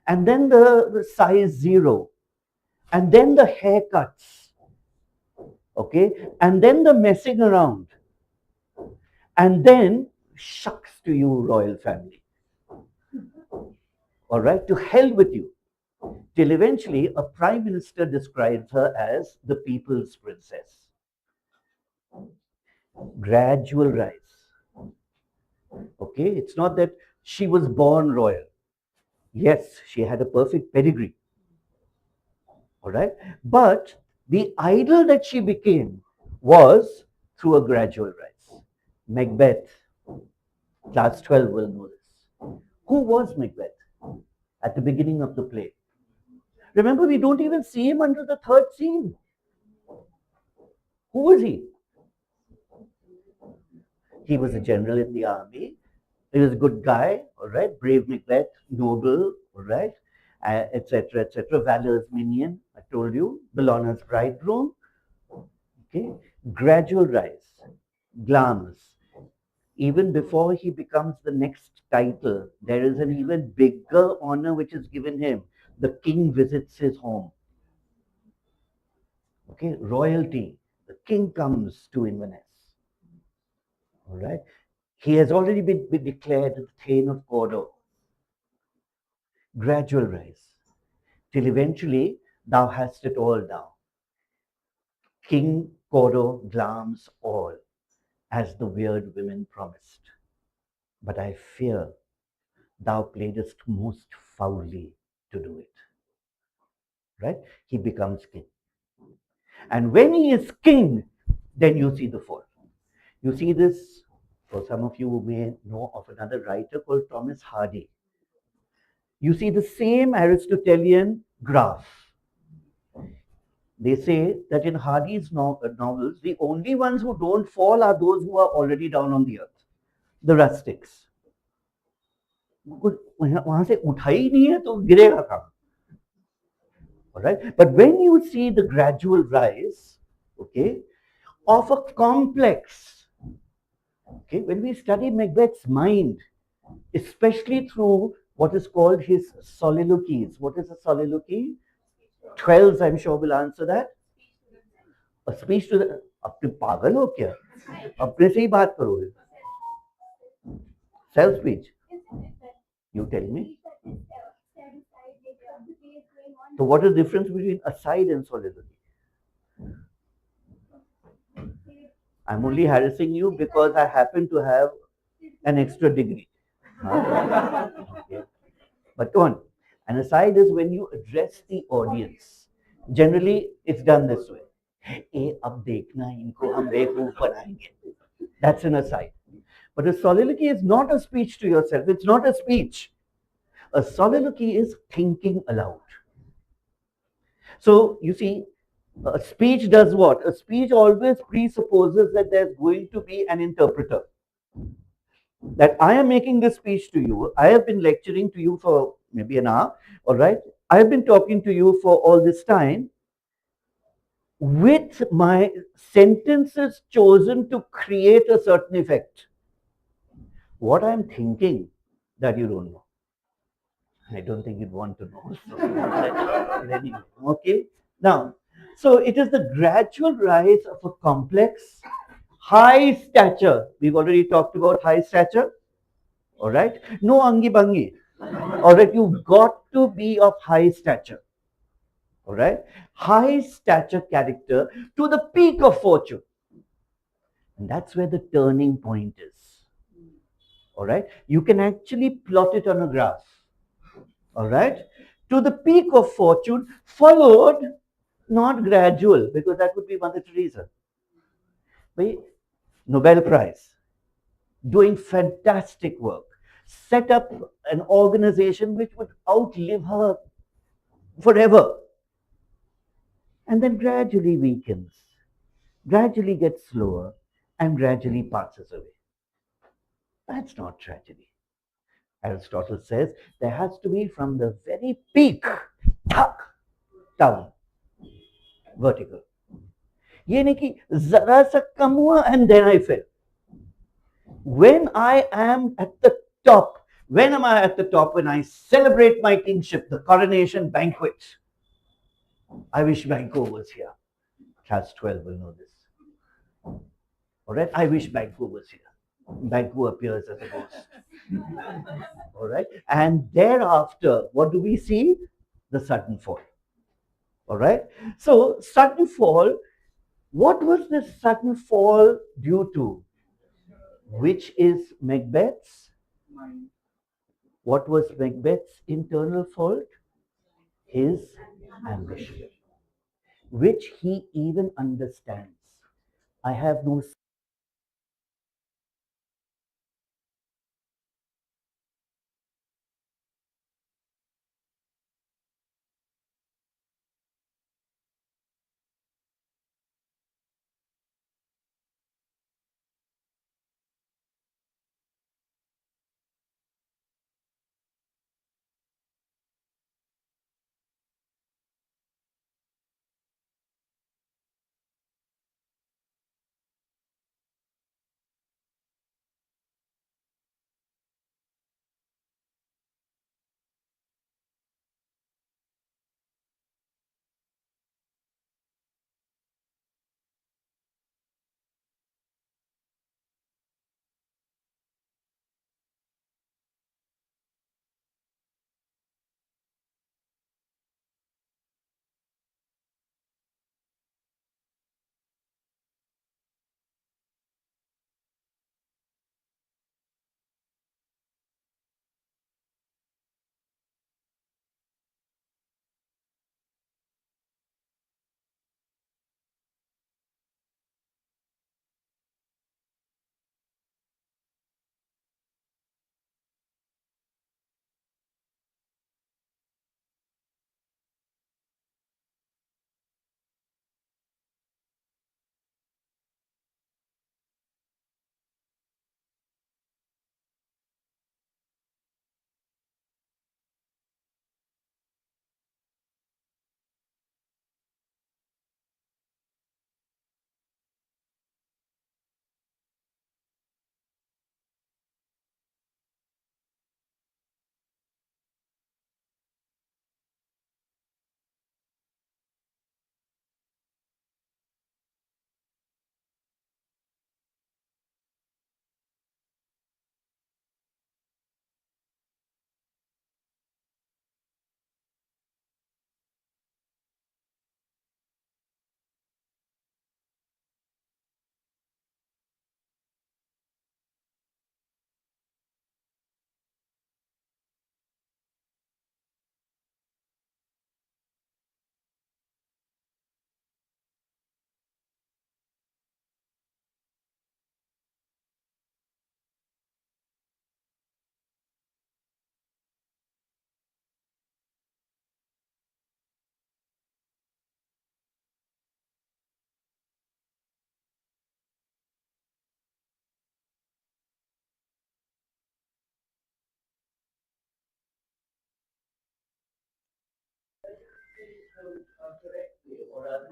And then the size 0. And then the haircuts. Okay? And then the messing around. And then, shucks to you, royal family. All right? To hell with you. Till eventually a prime minister describes her as the people's princess. Gradual rise. Okay? It's not that she was born royal. Yes, she had a perfect pedigree. All right? But the idol that she became was through a gradual rise. Macbeth. Class 12 will know this. Who was Macbeth at the beginning of the play? Remember, we don't even see him until the 3rd scene. Who was he? He was a general in the army. He was a good guy, all right? Brave Macbeth, noble, all right? Etc., etc. Valor's minion, I told you. Bellona's bridegroom. Okay? Gradual rise. Glams. Even before he becomes the next title, there is an even bigger honor which is given him. The king visits his home. Okay, royalty. The king comes to Inverness. All right. He has already been declared the Thane of Cawdor. Gradual rise. Till eventually thou hast it all now. King Cawdor glams all, as the weird women promised. But I fear thou playedest most foully to do it. Right? He becomes king. And when he is king, then you see the fall. You see this, for some of you who may know of another writer called Thomas Hardy. You see the same Aristotelian graph. They say that in Hardy's novels, the only ones who don't fall are those who are already down on the earth, the rustics. वहां से उठा ही नहीं है तो गिरेगा कहाँ? All right, but when you see the gradual rise, okay, of a complex, okay, when we study Macbeth's mind, especially through what is called his soliloquies. What is a soliloquy? 12s, I'm sure, will answer that. A speech to the. अपने पागल हो क्या? अपने से ही बात करोगे? Self speech. You tell me. So what is the difference between aside and soliloquy? I'm only harassing you because I happen to have an extra degree. Okay. But go on. An aside is when you address the audience. Generally, it's done this way. अब देखना इनको हम बेवकूफ बनाएंगे. That's an aside. But a soliloquy is not a speech to yourself. It's not a speech. A soliloquy is thinking aloud. So you see, a speech does what? A speech always presupposes that there's going to be an interpreter. That I am making this speech to you. I have been lecturing to you for maybe an hour, all right? I have been talking to you for all this time with my sentences chosen to create a certain effect. What I'm thinking that you don't know. I don't think you'd want to know. So, but anyway, okay. Now, so it is the gradual rise of a complex, high stature. We've already talked about high stature. All right. No angi bangi. All right. You've got to be of high stature. All right. High stature character to the peak of fortune. And that's where the turning point is. All right. You can actually plot it on a graph. All right. To the peak of fortune, followed, not gradual, because that would be Mother Teresa. By Nobel Prize, doing fantastic work, set up an organization which would outlive her forever, and then gradually weakens, gradually gets slower, and gradually passes away. That's not tragedy. Aristotle says there has to be from the very peak, down, vertical. ये नहीं कि जरा सा कम हुआ and then I fell. When I am at the top, when am I at the top? When I celebrate my kingship, the coronation banquet. I wish Banco was here. Class 12 will know this. All right, I wish Banco was here. Banco appears as a ghost. All right, and thereafter, what do we see? The sudden fall. All right, so sudden fall. What was this sudden fall due to? Which is Macbeth's? What was Macbeth's internal fault? His ambition, which he even understands. I have no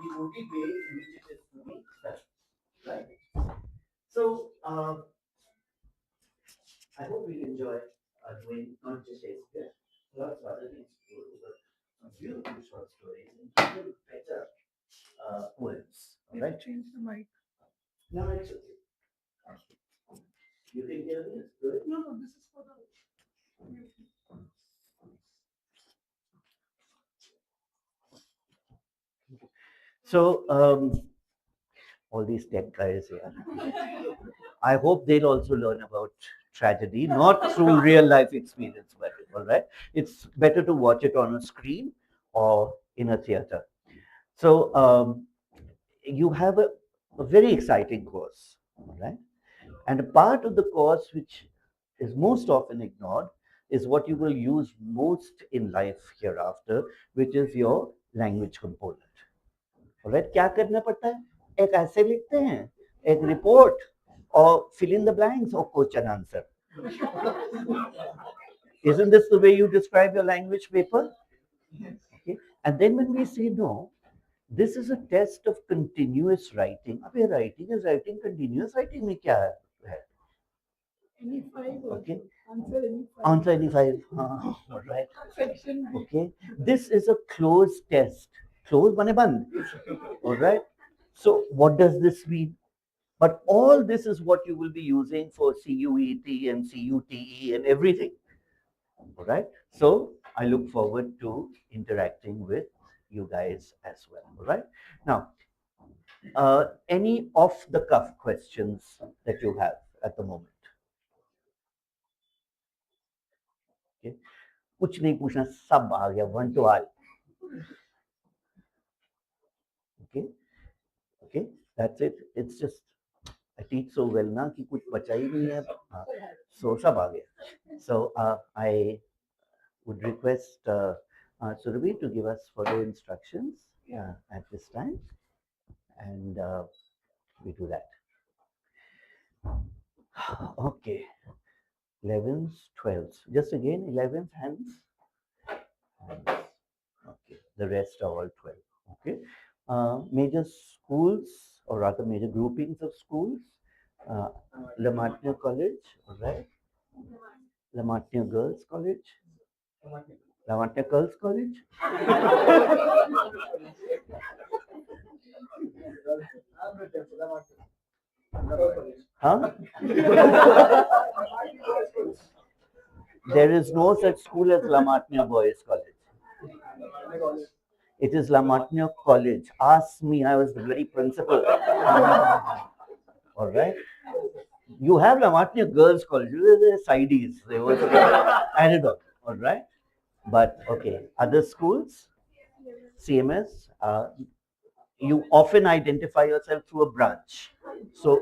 the only way in which it is to be studied, right? So, I hope we enjoy doing not just Shakespeare, lots of other things to do, but some beautiful short stories and even better poems. All right? Change the mic. No, it's okay. You can hear me? It's good. No, no, this is for the. So, all these tech guys here. I hope they'll also learn about tragedy, not through real life experience, but all right. It's better to watch it on a screen or in a theater. So, you have a very exciting course, all right? And a part of the course which is most often ignored is what you will use most in life hereafter, which is your language component. All right? क्या करना पड़ता है? एक ऐसे लिखते हैं, एक report, or fill in the blanks or question answer. Isn't this the way you describe your language paper? Okay. And then when we say no, this is a test of continuous writing. अबे writing is writing, continuous writing में क्या है? Any five. Okay. Answer any five. Answer any five. All right. Section. Okay. This is a closed test. Closed mane band. All right. So what does this mean? But all this is what you will be using for CUET and CUTE and everything. All right. So I look forward to interacting with you guys as well. All right. Now, any off the cuff questions that you have at the moment? Okay. कुछ नहीं पूछना, सब आ गया, one to all. Okay. Okay. That's it. It's just I teach so well ना कि कुछ बचा ही नहीं है. So सब आ गया. So I would request Surabhi to give us further instructions at this time, and we do that. Okay, 11s, 12s. Just again, 11th hands. Okay, the rest are all 12. Okay, major schools or rather major groupings of schools. Lamatnia College, all right. Lamatnia Girls College. Lamatnia Girls College. Huh? There is no such school as Lamatnia Boys College. It is Lamatnia College. Ask me, I was the very principal. All right. You have Lamatnia Girls College. They're sidees. They were added on. All right. But okay, other schools, CMS, you often identify yourself through a branch. So,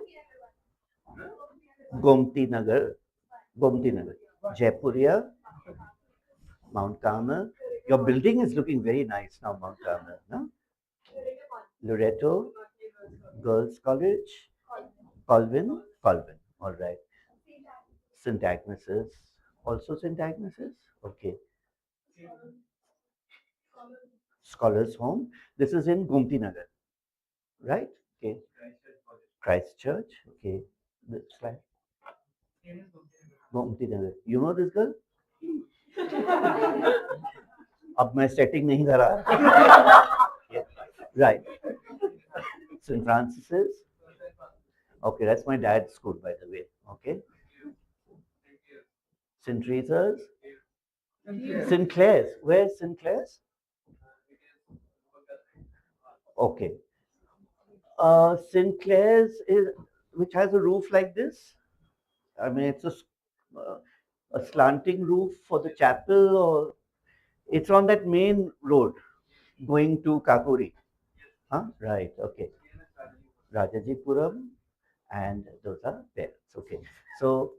Gomti Nagar, Jaipuria, Mount Carmel. Your building is looking very nice now, Mount Carmel. No? Loreto, Girls College, Colvin. All right. St. Agnes's, also St. Agnes's. Okay. Scholars Home. This is in Gomti Nagar, right? Okay. Christchurch. Okay. This slide. Gomti Nagar. You know this girl? अब मैं setting नहीं करा. Right. St. Francis's. Okay, that's my dad's school, by the way. Okay. St. Teresa's. St. Clair's. Where's St. Clair's? Okay. St. Clair's is which has a roof like this. I mean, it's a slanting roof for the chapel, or it's on that main road going to Kakuri. Huh? Right. Okay. Rajajipuram, and those are there. Okay. So.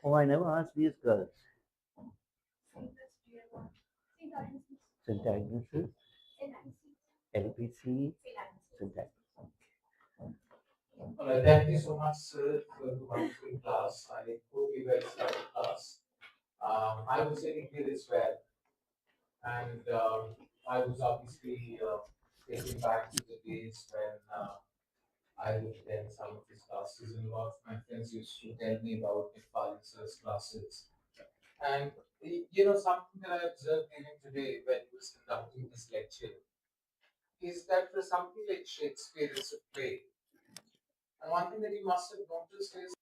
Oh, I never asked these girls. St. Agnes's, LPC, St. Agnes. Thank you so much, sir, for the wonderful class. I hope you guys liked the class. I was sitting here as well, and I was obviously taken back to the days when I would attend some of his classes, and a lot of my friends used to tell me about McFarland sir's classes. And something that I observed even today when he was conducting this lecture is that for something like Shakespeare, it's a play. And one thing that you must have noticed is